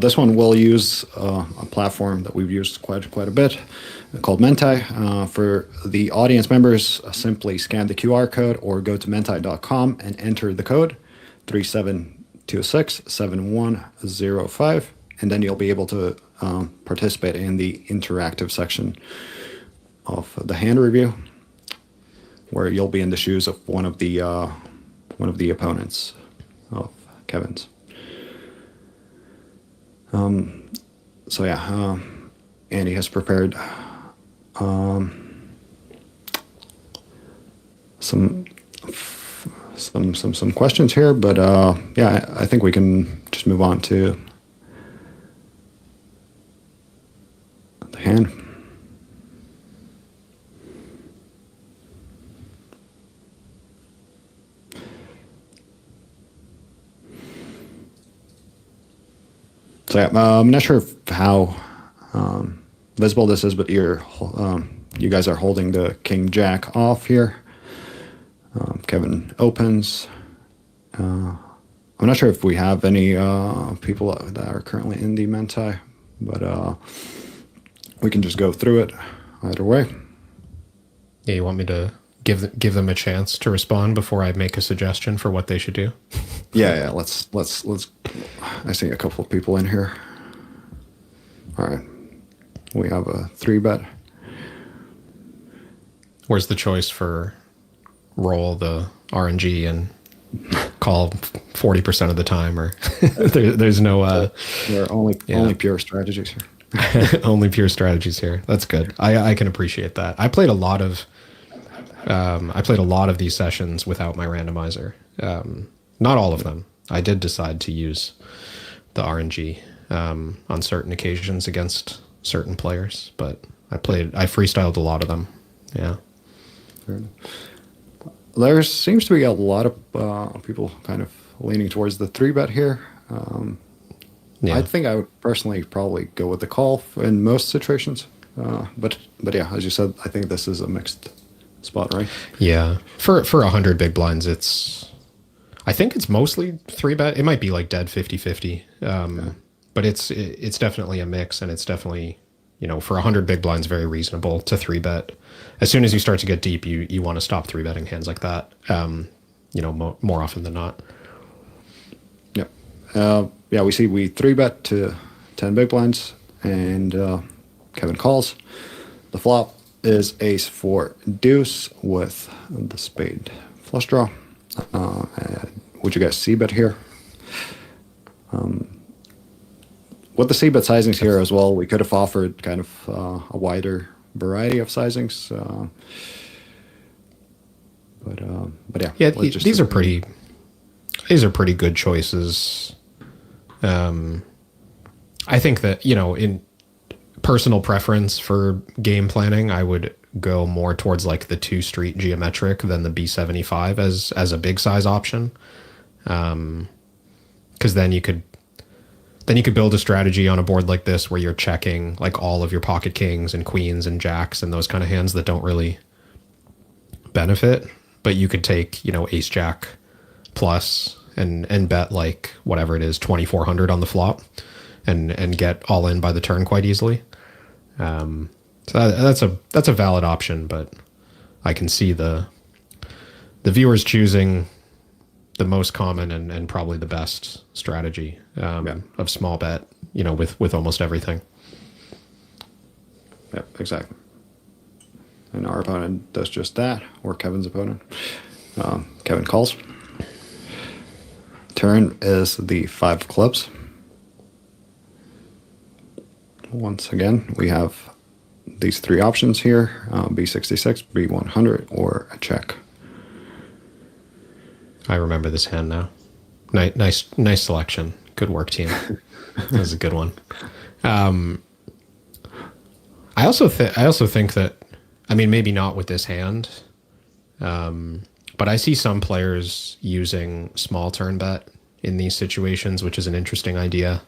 This one will use a platform that we've used quite a bit called Mentai. For the audience members, simply scan the QR code or go to mentai.com and enter the code 37267105, and then you'll be able to participate in the interactive section of the hand review, where you'll be in the shoes of one of the opponents of Kevin's. So yeah, Andy has prepared some questions here, but yeah, I think we can just move on to the hand. So yeah, I'm not sure how visible this is, but you guys are holding the King Jack off here. Kevin opens. I'm not sure if we have any people that are currently in the Mentai, but we can just go through it either way. Yeah, you want me to give them a chance to respond before I make a suggestion for what they should do? Yeah. Let's. I see a couple of people in here. All right, we have a 3-bet. Where's the choice for roll the RNG and call 40% of the time, or there's no? There are only pure strategies here. Only pure strategies here. That's good. I can appreciate that. I played a lot of these sessions without my randomizer. Not all of them. I did decide to use the RNG on certain occasions against certain players, but I freestyled a lot of them. Yeah. There seems to be a lot of people kind of leaning towards the 3-bet here. Yeah. I think I would personally probably go with the call in most situations. But yeah, as you said, I think this is a mixed spot, right? Yeah. For 100 big blinds, I think it's mostly 3-bet. It might be like dead 50-50. But it's definitely a mix, and it's definitely, for 100 big blinds, very reasonable to 3-bet. As soon as you start to get deep, you want to stop 3-betting hands like that, more often than not. Yep. Yeah, we 3-bet to 10 big blinds, and Kevin calls. The flop is ace-4 deuce with the spade flush draw. Would you guys c-bet here? With the c-bet sizings here as well, we could have offered kind of a wider variety of sizings. But yeah. Yeah, these are pretty good choices. I think that, in personal preference for game planning, I would go more towards like the 2-street geometric than the B75 as a big size option. Because then you could build a strategy on a board like this where you're checking like all of your pocket kings and queens and jacks and those kind of hands that don't really benefit. But you could take, ace jack plus and bet like whatever it is, 2,400 on the flop and get all in by the turn quite easily. So that's a valid option, but I can see the viewers choosing the most common and probably the best strategy of small bet, with almost everything. Yeah, exactly. And our opponent does just that, or Kevin's opponent. Kevin calls. Turn is the 5 of clubs. Once again, we have these 3 options here, B66, B100, or a check. I remember this hand now. Nice selection. Good work, team. That was a good one. I also think that, maybe not with this hand, but I see some players using small turn bet in these situations, which is an interesting idea.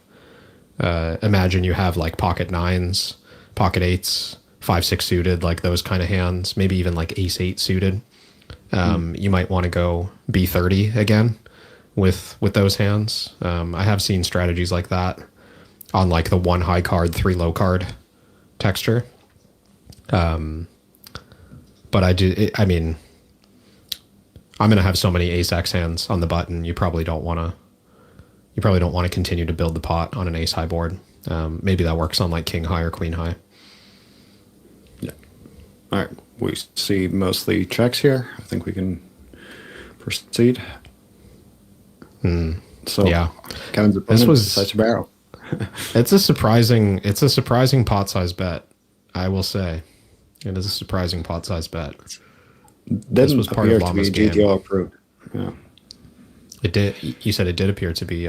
Imagine you have like pocket nines, pocket eights, 5-6 suited, like those kind of hands, maybe even like ace-8 suited. You might want to go B30 again with those hands. I have seen strategies like that on like the 1 high card, 3 low card texture. But I mean, I'm going to have so many ace-X hands on the button. You probably don't want to continue to build the pot on an ace-high board. Maybe that works on like king-high or queen-high. Yeah. All right. We see mostly checks here. I think we can proceed. So yeah, Kevin's opponent decides to barrel. It's a surprising pot size bet. I will say, it is a surprising pot size bet. This was part of Llama's game. GTO approved. Yeah. It did. You said it did appear to be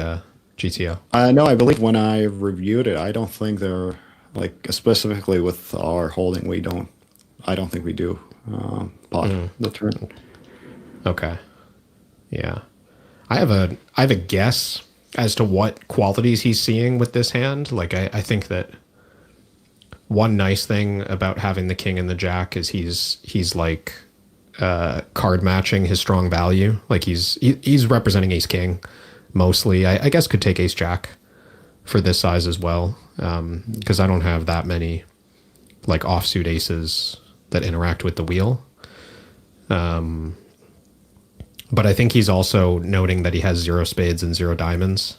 GTO. No, I believe when I reviewed it, I don't think they're like specifically with our holding. I don't think we do pot the turn. Okay. Yeah. I have a guess as to what qualities he's seeing with this hand. Like I think that one nice thing about having the king and the jack is he's like card matching his strong value. Like he's representing ace king mostly. I guess could take ace jack for this size as well, because I don't have that many like offsuit aces that interact with the wheel. But I think he's also noting that he has 0 spades and 0 diamonds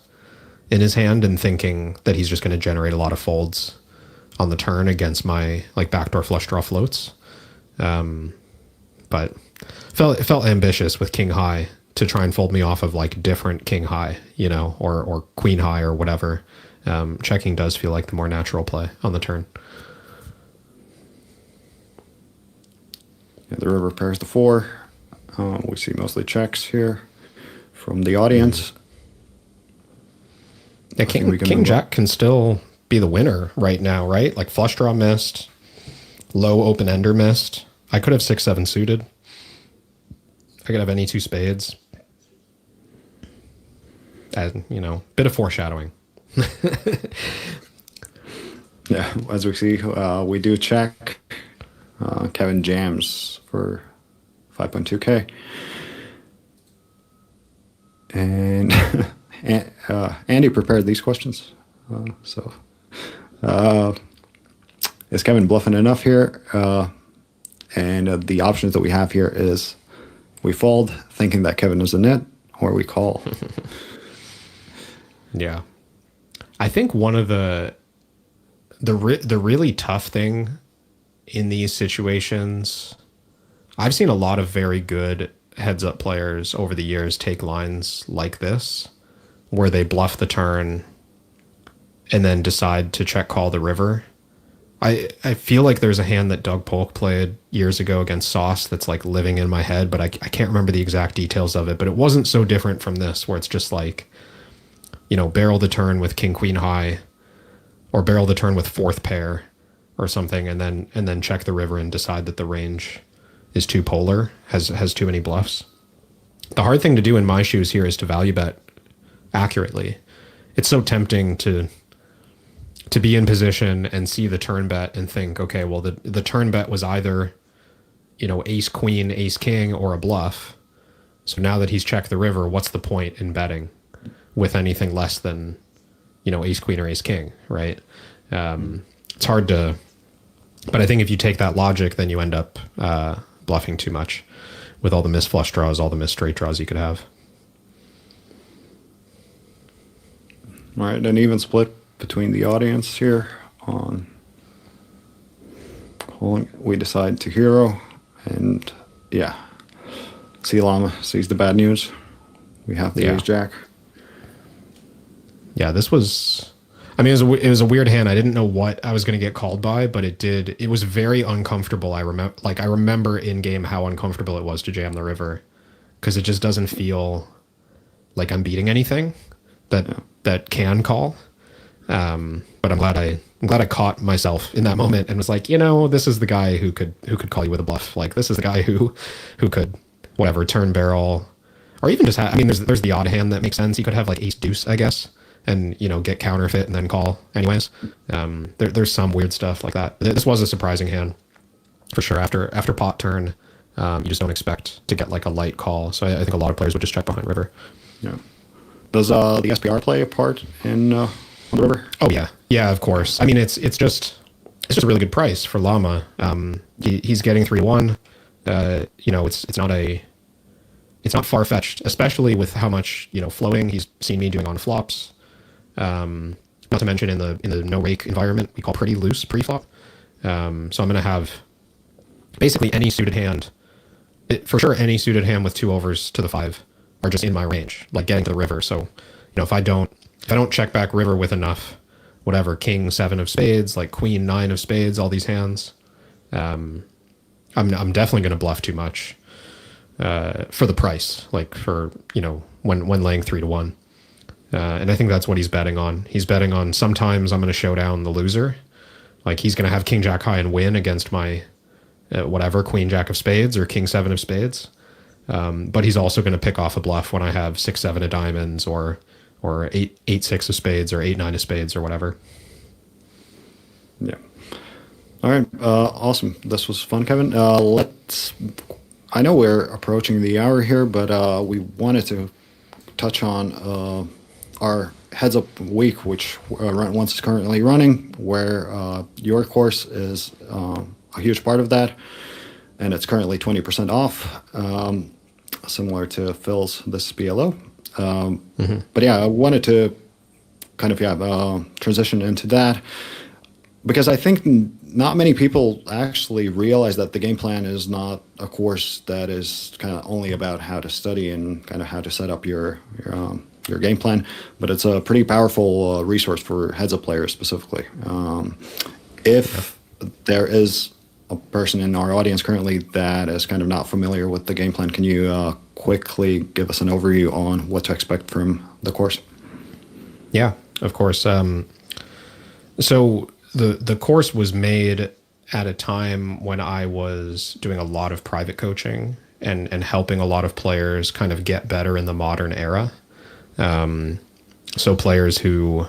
in his hand and thinking that he's just going to generate a lot of folds on the turn against my like backdoor flush draw floats. But it felt ambitious with king high to try and fold me off of like different king high, you know, or queen high or whatever. Checking does feel like the more natural play on the turn. Yeah, the river pairs the 4. We see mostly checks here from the audience. Yeah, king jack can still be the winner right now, right? Like flush draw missed, low open ender missed. I could have 6-7 suited. I could have any 2 spades. And, you know, bit of foreshadowing. Yeah, as we see, we do check. Kevin jams for 5.2K. And Andy prepared these questions. Is Kevin bluffing enough here? And the options that we have here is we fold thinking that Kevin is a net, or we call. Yeah. I think one of the really tough thing in these situations, I've seen a lot of very good heads up players over the years take lines like this, where they bluff the turn and then decide to check call the river. I feel like there's a hand that Doug Polk played years ago against Sauce that's like living in my head, but I can't remember the exact details of it. But it wasn't so different from this, where it's just like, you know, barrel the turn with king queen high, or barrel the turn with 4th pair or something, and then check the river and decide that the range is too polar, has too many bluffs. The hard thing to do in my shoes here is to value bet accurately. It's so tempting to be in position and see the turn bet and think, okay, well, the turn bet was either, you know, ace queen, ace king, or a bluff. So now that he's checked the river, what's the point in betting with anything less than, you know, ace queen or ace king, right? It's hard to, but I think if you take that logic, then you end up bluffing too much with all the missed flush draws, all the missed straight draws you could have. All right, an even split between the audience here on calling. We decide to hero, and yeah, C Llama sees the bad news. We have the ace jack. Yeah, this was, I mean, it was a weird hand. I didn't know what I was going to get called by, but it was very uncomfortable. I remember in game how uncomfortable it was to jam the river, because it just doesn't feel like I'm beating anything that can call. But I'm glad I caught myself in that moment and was like, you know, this is the guy who could call you with a bluff. Like, this is the guy who could, whatever, turn barrel or even just I mean, there's the odd hand that makes sense. He could have like ace deuce, I guess, and get counterfeit and then call anyways. There's some weird stuff like that. This was a surprising hand for sure. After pot turn, you just don't expect to get like a light call. So I think a lot of players would just check behind river. Yeah. Does the SPR play a part in on the river? Oh yeah, of course. I mean, it's just a really good price for Llama. He's getting 3-1. It's not far fetched, especially with how much flowing he's seen me doing on flops. Not to mention in the no rake environment, we call pretty loose pre-flop. So I'm gonna have basically any suited hand, for sure any suited hand with 2 overs to the 5 are just in my range, like getting to the river. So if I don't check back river with enough, whatever, king 7 of spades, like queen 9 of spades, all these hands, I'm definitely going to bluff too much for the price, like for when laying 3-1, and I think that's what he's betting on. He's betting on sometimes I'm going to show down the loser, like he's going to have king jack high and win against my whatever queen jack of spades or king 7 of spades, but he's also going to pick off a bluff when I have 6-7 of diamonds or 8-6 of spades or 8-9 of spades or whatever. Yeah. All right. Awesome. This was fun, Kevin. I know we're approaching the hour here, but we wanted to touch on our Heads Up Week, which once is currently running, where your course is a huge part of that, and it's currently 20% off, similar to Phil's This BLO. But yeah, I wanted to kind of transition into that, because I think not many people actually realize that the game plan is not a course that is kind of only about how to study and kind of how to set up your game plan, but it's a pretty powerful resource for heads up players specifically. If there is a person in our audience currently that is kind of not familiar with the game plan, can you quickly give us an overview on what to expect from the course? Yeah, of course. So the course was made at a time when I was doing a lot of private coaching and helping a lot of players kind of get better in the modern era. So players who,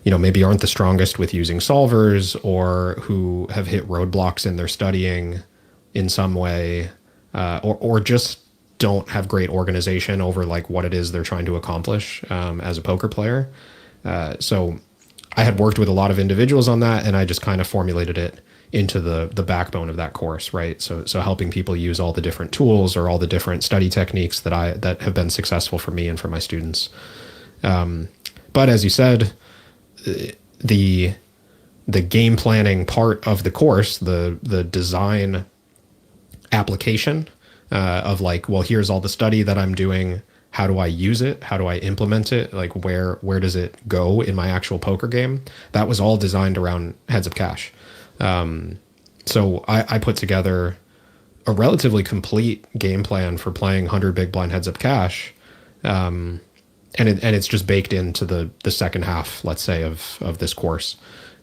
maybe aren't the strongest with using solvers, or who have hit roadblocks in their studying in some way, or just don't have great organization over like what it is they're trying to accomplish as a poker player. So I had worked with a lot of individuals on that, and I just kind of formulated it into the backbone of that course, right? So helping people use all the different tools or all the different study techniques that have been successful for me and for my students. But as you said, the game planning part of the course, the design application of like, well, here's all the study that I'm doing. How do I use it? How do I implement it? Like where does it go in my actual poker game? That was all designed around Heads Up Cash. So I put together a relatively complete game plan for playing 100 big blind Heads Up Cash. And it's just baked into the second half, let's say, of this course.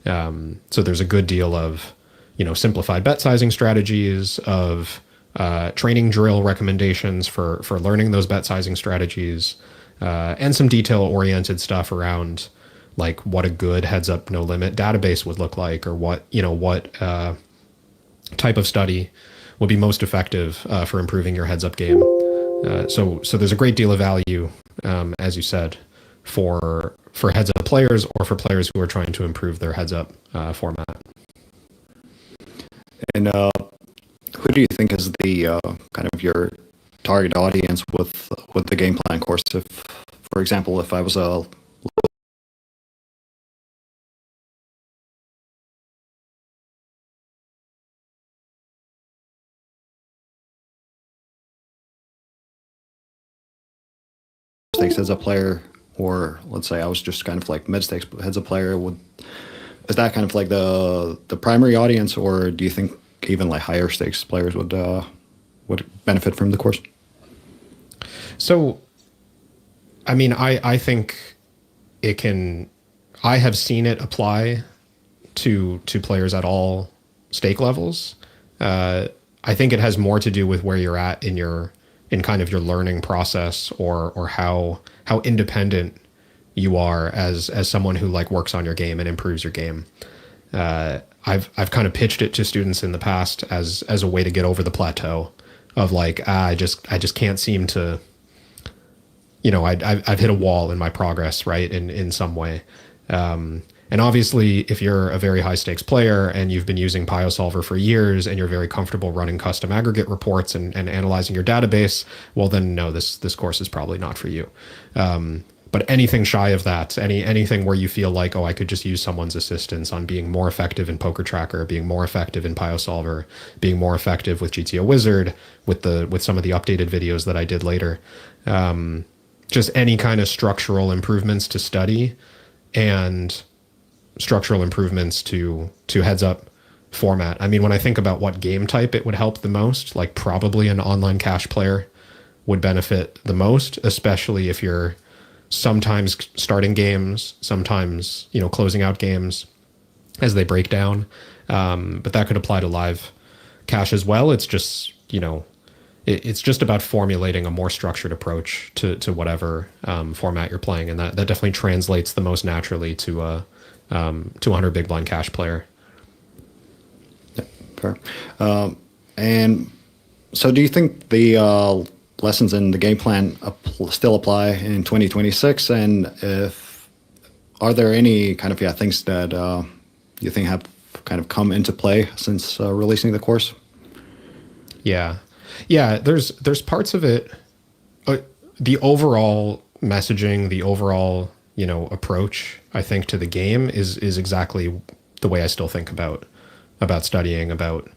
So there's a good deal of, simplified bet sizing strategies, of training drill recommendations for learning those bet sizing strategies, and some detail oriented stuff around like what a good heads up no limit database would look like, or what type of study would be most effective for improving your heads up game. So there's a great deal of value, as you said, for heads up players or for players who are trying to improve their heads up format. And who do you think is the kind of your target audience with the game plan course? If, for example, if I was a stakes heads up player, or let's say I was just kind of like mid stakes heads up player, is that kind of like the primary audience, or do you think even like higher stakes players would benefit from the course? So, I mean, I think it can. I have seen it apply to players at all stake levels. I think it has more to do with where you're at in your in kind of your learning process, or how independent you are as someone who like works on your game and improves your game. I've kind of pitched it to students in the past as a way to get over the plateau of like, I just can't seem to, I've hit a wall in my progress, right, in some way. And obviously, if you're a very high stakes player and you've been using PioSolver for years and you're very comfortable running custom aggregate reports and analyzing your database, well, then no, this course is probably not for you. But anything shy of that, anything where you feel like, oh, I could just use someone's assistance on being more effective in Poker Tracker, being more effective in PioSolver, being more effective with GTO Wizard, with some of the updated videos that I did later. Just any kind of structural improvements to study and structural improvements to heads up format. I mean, when I think about what game type it would help the most, like probably an online cash player would benefit the most, especially if you're sometimes starting games, sometimes, closing out games as they break down. But that could apply to live cash as well. It's just, it's just about formulating a more structured approach to whatever format you're playing. And that definitely translates the most naturally to a 100 big blind cash player. Yeah, fair. And so do you think the lessons in the game plan still apply in 2026? And are there any kind of things that you think have kind of come into play since releasing the course? Yeah, there's parts of it. The overall messaging, the overall approach, I think, to the game is exactly the way I still think about studying, about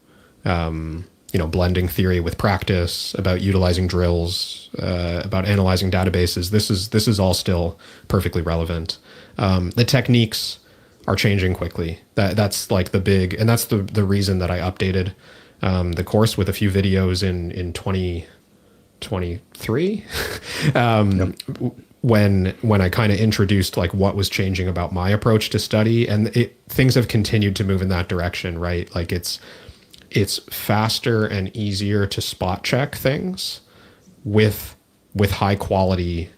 blending theory with practice, about utilizing drills, about analyzing databases. This is all still perfectly relevant. The techniques are changing quickly. That's like the big, and that's the reason that I updated the course with a few videos in 2023. Yep. When I kind of introduced like what was changing about my approach to study, and things have continued to move in that direction, right? Like it's faster and easier to spot check things with high quality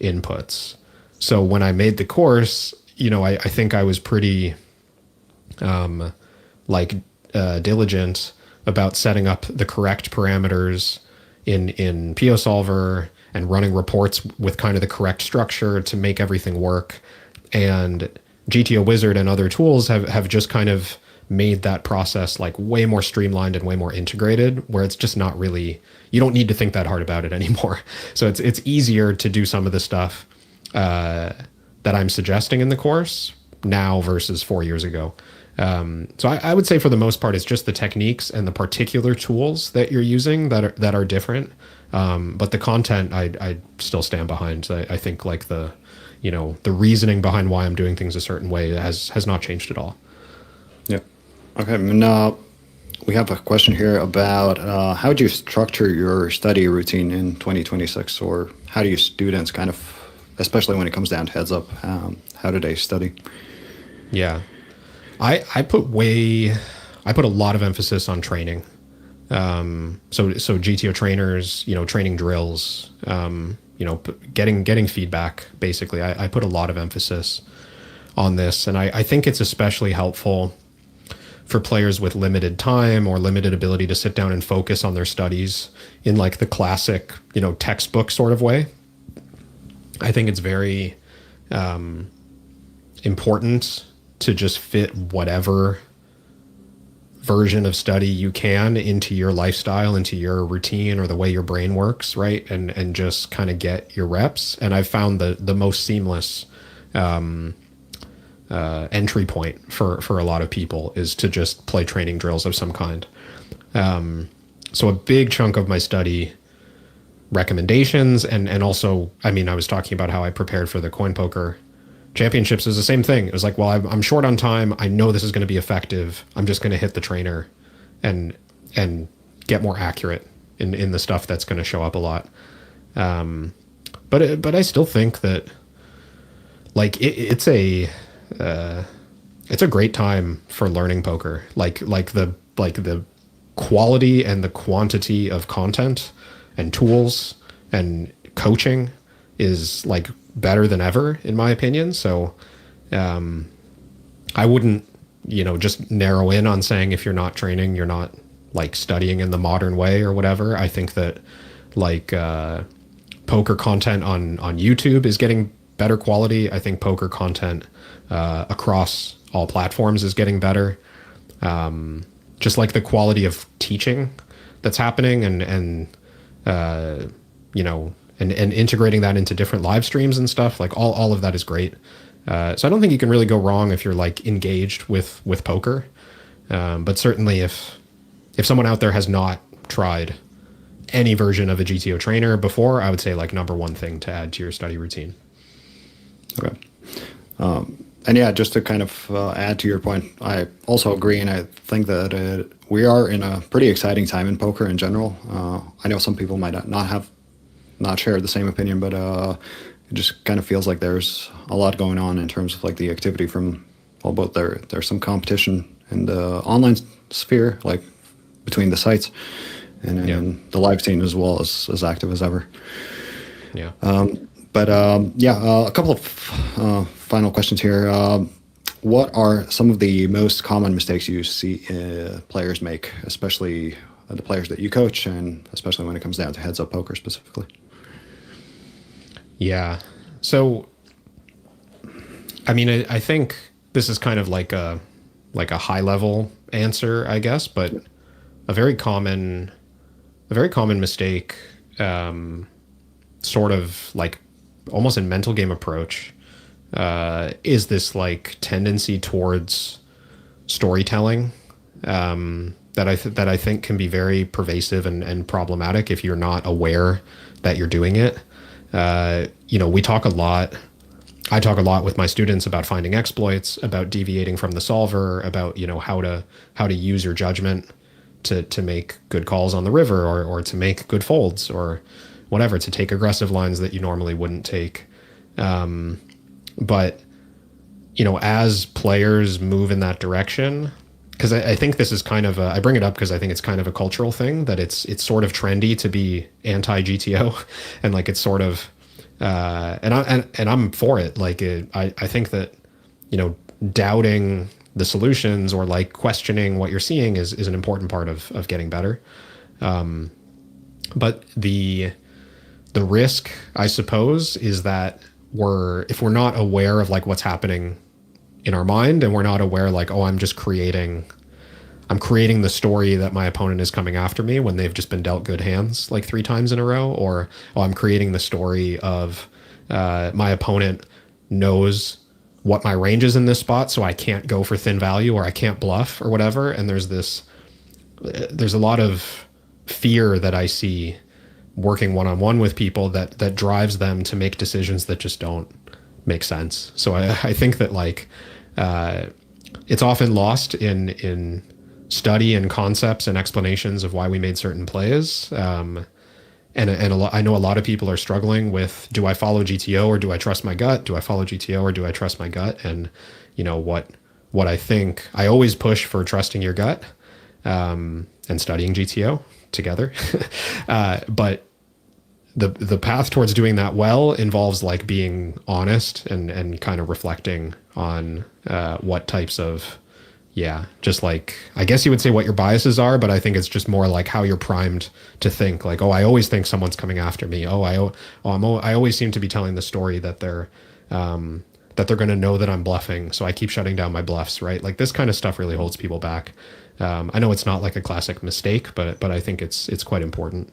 inputs. So when I made the course, I think I was pretty diligent about setting up the correct parameters in PioSolver and running reports with kind of the correct structure to make everything work. And GTO Wizard and other tools have just kind of made that process like way more streamlined and way more integrated, where it's just not really, you don't need to think that hard about it anymore. So it's easier to do some of the stuff that I'm suggesting in the course now versus 4 years ago. So I would say for the most part, it's just the techniques and the particular tools that you're using that are different. But the content, I still stand behind. I think like the reasoning behind why I'm doing things a certain way has not changed at all. Yeah. Okay. And we have a question here about how do you structure your study routine in 2026, or how do your students kind of, especially when it comes down to heads up, how do they study? Yeah. I put a lot of emphasis on training. So GTO trainers, training drills, getting feedback, basically. I put a lot of emphasis on this. And I think it's especially helpful for players with limited time or limited ability to sit down and focus on their studies in like the classic, textbook sort of way. I think it's very important to just fit whatever version of study you can into your lifestyle, into your routine, or the way your brain works, right? And just kind of get your reps. And I've found the most seamless entry point for a lot of people is to just play training drills of some kind. So a big chunk of my study recommendations, and also, I was talking about how I prepared for the coin poker championships, is the same thing. It was like, well, I'm short on time. I know this is going to be effective. I'm just going to hit the trainer and get more accurate in the stuff that's going to show up a lot. But I still think that like it's a great time for learning poker. Like the quality and the quantity of content and tools and coaching is like better than ever, in my opinion. So I wouldn't, just narrow in on saying if you're not training, you're not like studying in the modern way or whatever. I think that like poker content on YouTube is getting better quality. I think poker content across all platforms is getting better. Just like the quality of teaching that's happening and integrating that into different live streams and stuff, like all of that is great. So I don't think you can really go wrong if you're like engaged with poker. But certainly if someone out there has not tried any version of a GTO trainer before, I would say like number one thing to add to your study routine. Okay. And yeah, just to kind of add to your point, I also agree, and I think that we are in a pretty exciting time in poker in general. I know some people might not share the same opinion, but it just kind of feels like there's a lot going on in terms of like the activity from, well, both there's some competition in the online sphere, like between the sites, and the live scene as well as active as ever. Yeah. A couple of final questions here. What are some of the most common mistakes you see players make, especially the players that you coach, and especially when it comes down to heads-up poker specifically? Yeah. So, I mean, I think this is kind of like a high-level answer, I guess, but a very common mistake, sort of like almost in mental game approach, is this like tendency towards storytelling that I think can be very pervasive and problematic if you're not aware that you're doing it. We talk a lot. I talk a lot with my students about finding exploits, about deviating from the solver, about how to use your judgment to make good calls on the river or to make good folds or whatever, to take aggressive lines that you normally wouldn't take. But as players move in that direction, because I think this is kind of I bring it up because I think it's kind of a cultural thing, that it's sort of trendy to be anti-GTO, and like it's sort of and I'm for it. Like I think that doubting the solutions or like questioning what you're seeing is an important part of getting better. But the risk, I suppose, is that if we're not aware of like what's happening in our mind, and we're not aware like, oh, I'm creating the story that my opponent is coming after me when they've just been dealt good hands like 3 times in a row, or I'm creating the story of my opponent knows what my range is in this spot, so I can't go for thin value or I can't bluff or whatever. And there's a lot of fear that I see working one-on-one with people that drives them to make decisions that just don't make sense. So I think that like it's often lost in study and concepts and explanations of why we made certain plays. I know a lot of people are struggling with, do I follow GTO or do I trust my gut? Do I follow GTO or do I trust my gut? And what I think, I always push for trusting your gut and studying GTO together. But the path towards doing that well involves like being honest and kind of reflecting on what types of, just like, I guess you would say what your biases are, but I think it's just more like how you're primed to think like, oh, I always think someone's coming after me. I always seem to be telling the story that they're going to know that I'm bluffing, so I keep shutting down my bluffs, right? Like this kind of stuff really holds people back. I know it's not like a classic mistake, but I think it's quite important.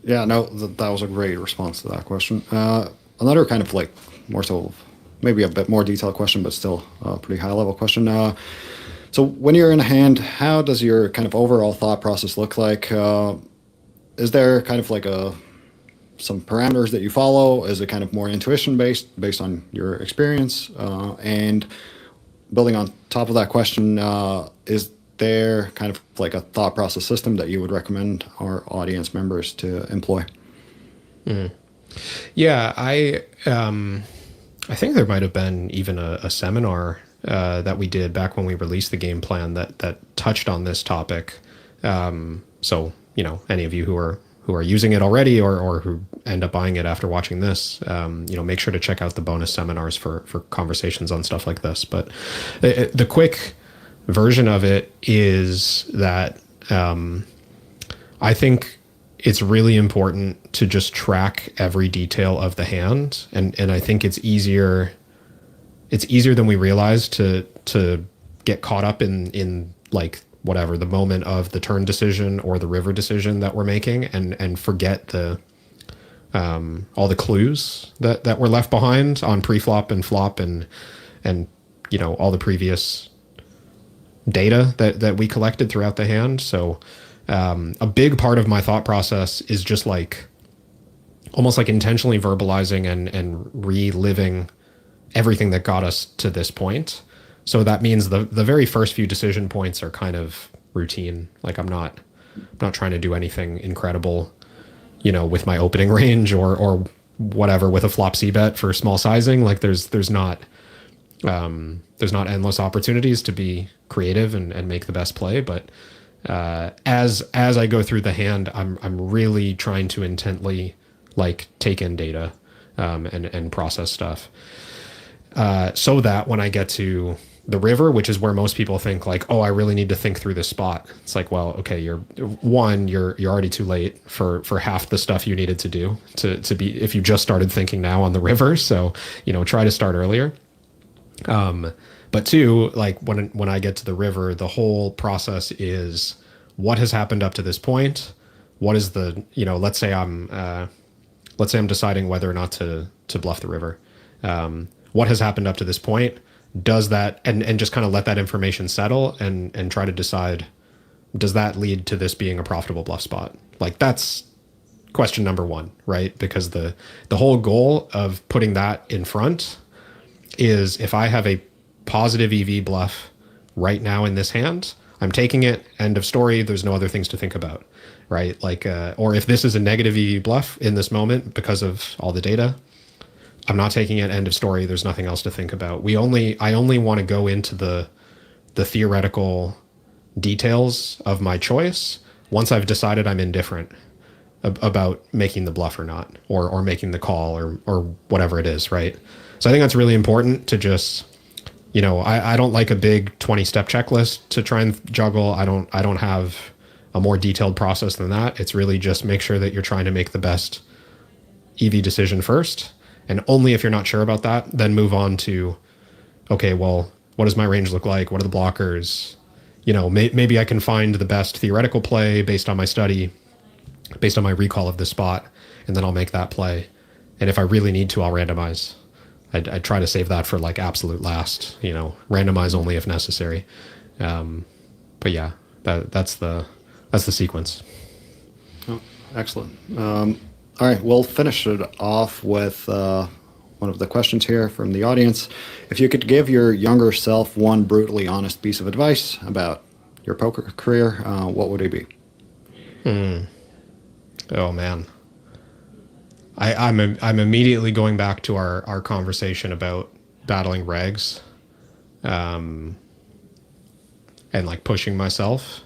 Yeah, no, that was a great response to that question. Another kind of like more so, maybe a bit more detailed question, but still a pretty high level question. So when you're in a hand, how does your kind of overall thought process look like? Is there kind of like some parameters that you follow? Is it kind of more intuition based on your experience? And building on top of that question, is there kind of like a thought process system that you would recommend our audience members to employ? Yeah, I think there might have been even a seminar that we did back when we released the game plan that touched on this topic. So any of you who who are using it already or who end up buying it after watching this, make sure to check out the bonus seminars for conversations on stuff like this. But the quick version of it is that I think it's really important to just track every detail of the hand. And I think it's easier than we realize to get caught up in like whatever the moment of the turn decision or the river decision that we're making and forget all the clues that were left behind on pre-flop and flop and all the previous data that we collected throughout the hand. So a big part of my thought process is just like almost like intentionally verbalizing and reliving everything that got us to this point. So that means the very first few decision points are kind of routine. Like I'm not trying to do anything incredible, with my opening range or whatever with a flop C bet for small sizing. Like there's not endless opportunities to be creative and make the best play. But as I go through the hand, I'm really trying to intently like take in data and process stuff. So that when I get to the river, which is where most people think like, oh, I really need to think through this spot. It's like, well, okay, you're already too late for half the stuff you needed to do to be, if you just started thinking now on the river. So, try to start earlier. But two, like when I get to the river, the whole process is what has happened up to this point. What is the, let's say I'm deciding whether or not to bluff the river. What has happened up to this point? Does that, and just kind of let that information settle and try to decide, does that lead to this being a profitable bluff spot? Like that's question number one, right? Because the whole goal of putting that in front is if I have a positive EV bluff right now in this hand, I'm taking it, end of story. There's no other things to think about, right? Like, or if this is a negative EV bluff in this moment because of all the data, I'm not taking it, end of story. There's nothing else to think about. I only want to go into the theoretical details of my choice once I've decided I'm indifferent about making the bluff or not, or making the call or whatever it is, right? So I think that's really important to just, I don't like a big 20-step checklist to try and juggle. I don't have a more detailed process than that. It's really just make sure that you're trying to make the best EV decision first. And only if you're not sure about that, then move on to, okay, well, what does my range look like? What are the blockers? Maybe I can find the best theoretical play based on my study, based on my recall of the spot, and then I'll make that play. And if I really need to, I'll randomize. I'd try to save that for like absolute last, randomize only if necessary. But yeah, that's the sequence. Oh, excellent. All right, we'll finish it off with one of the questions here from the audience. If you could give your younger self one brutally honest piece of advice about your poker career, what would it be? Oh man, I'm immediately going back to our conversation about battling regs, and like pushing myself.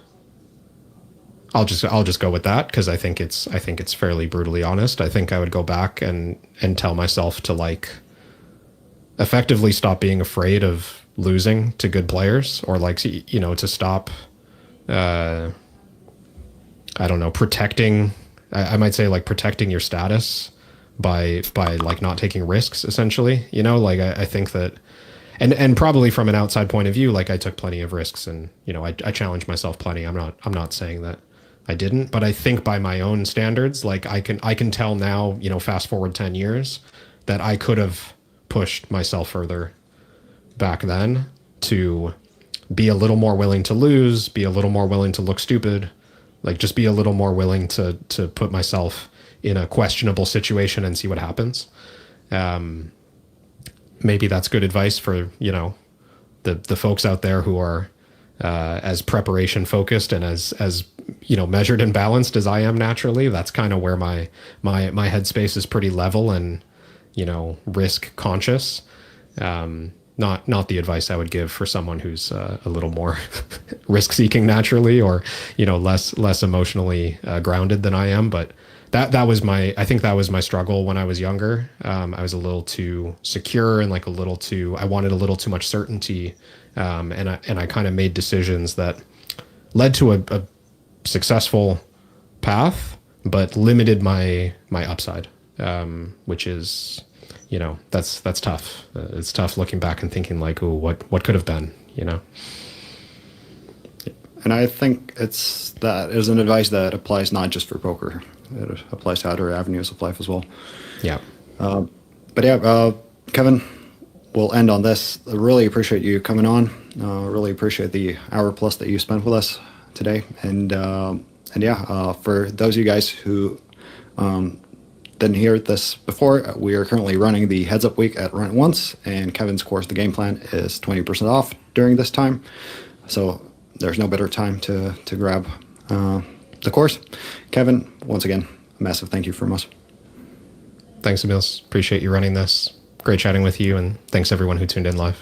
I'll just go with that because I think it's fairly brutally honest. I think I would go back and tell myself to like effectively stop being afraid of losing to good players, or like to stop protecting. I might say like protecting your status by like not taking risks essentially. Like I think that, and probably from an outside point of view, like I took plenty of risks and I challenged myself plenty. I'm not saying that I didn't, but I think by my own standards, like I can tell now, fast forward 10 years, that I could have pushed myself further back then to be a little more willing to lose, be a little more willing to look stupid, like just be a little more willing to put myself in a questionable situation and see what happens. Maybe that's good advice for, the folks out there who are as preparation focused and as measured and balanced as I am naturally. That's kind of where my headspace is pretty level and risk conscious. Not the advice I would give for someone who's a little more risk seeking naturally, or less emotionally grounded than I am. But that was I think that was my struggle when I was younger. I was a little too secure and like I wanted a little too much certainty. And I kind of made decisions that led to a successful path, but limited my upside, which is, that's tough. It's tough looking back and thinking like, oh, what could have been, And I think that is an advice that applies not just for poker. It applies to other avenues of life as well. Yeah. But yeah, Kevin, we'll end on this. I really appreciate you coming on. Really appreciate the hour plus that you spent with us today. And yeah, for those of you guys who didn't hear this before, we are currently running the Heads Up Week at Run It Once, and Kevin's course, The Game Plan, is 20% off during this time. So there's no better time to grab the course. Kevin, once again, a massive thank you from us. Thanks, Emils. Appreciate you running this. Great chatting with you, and thanks everyone who tuned in live.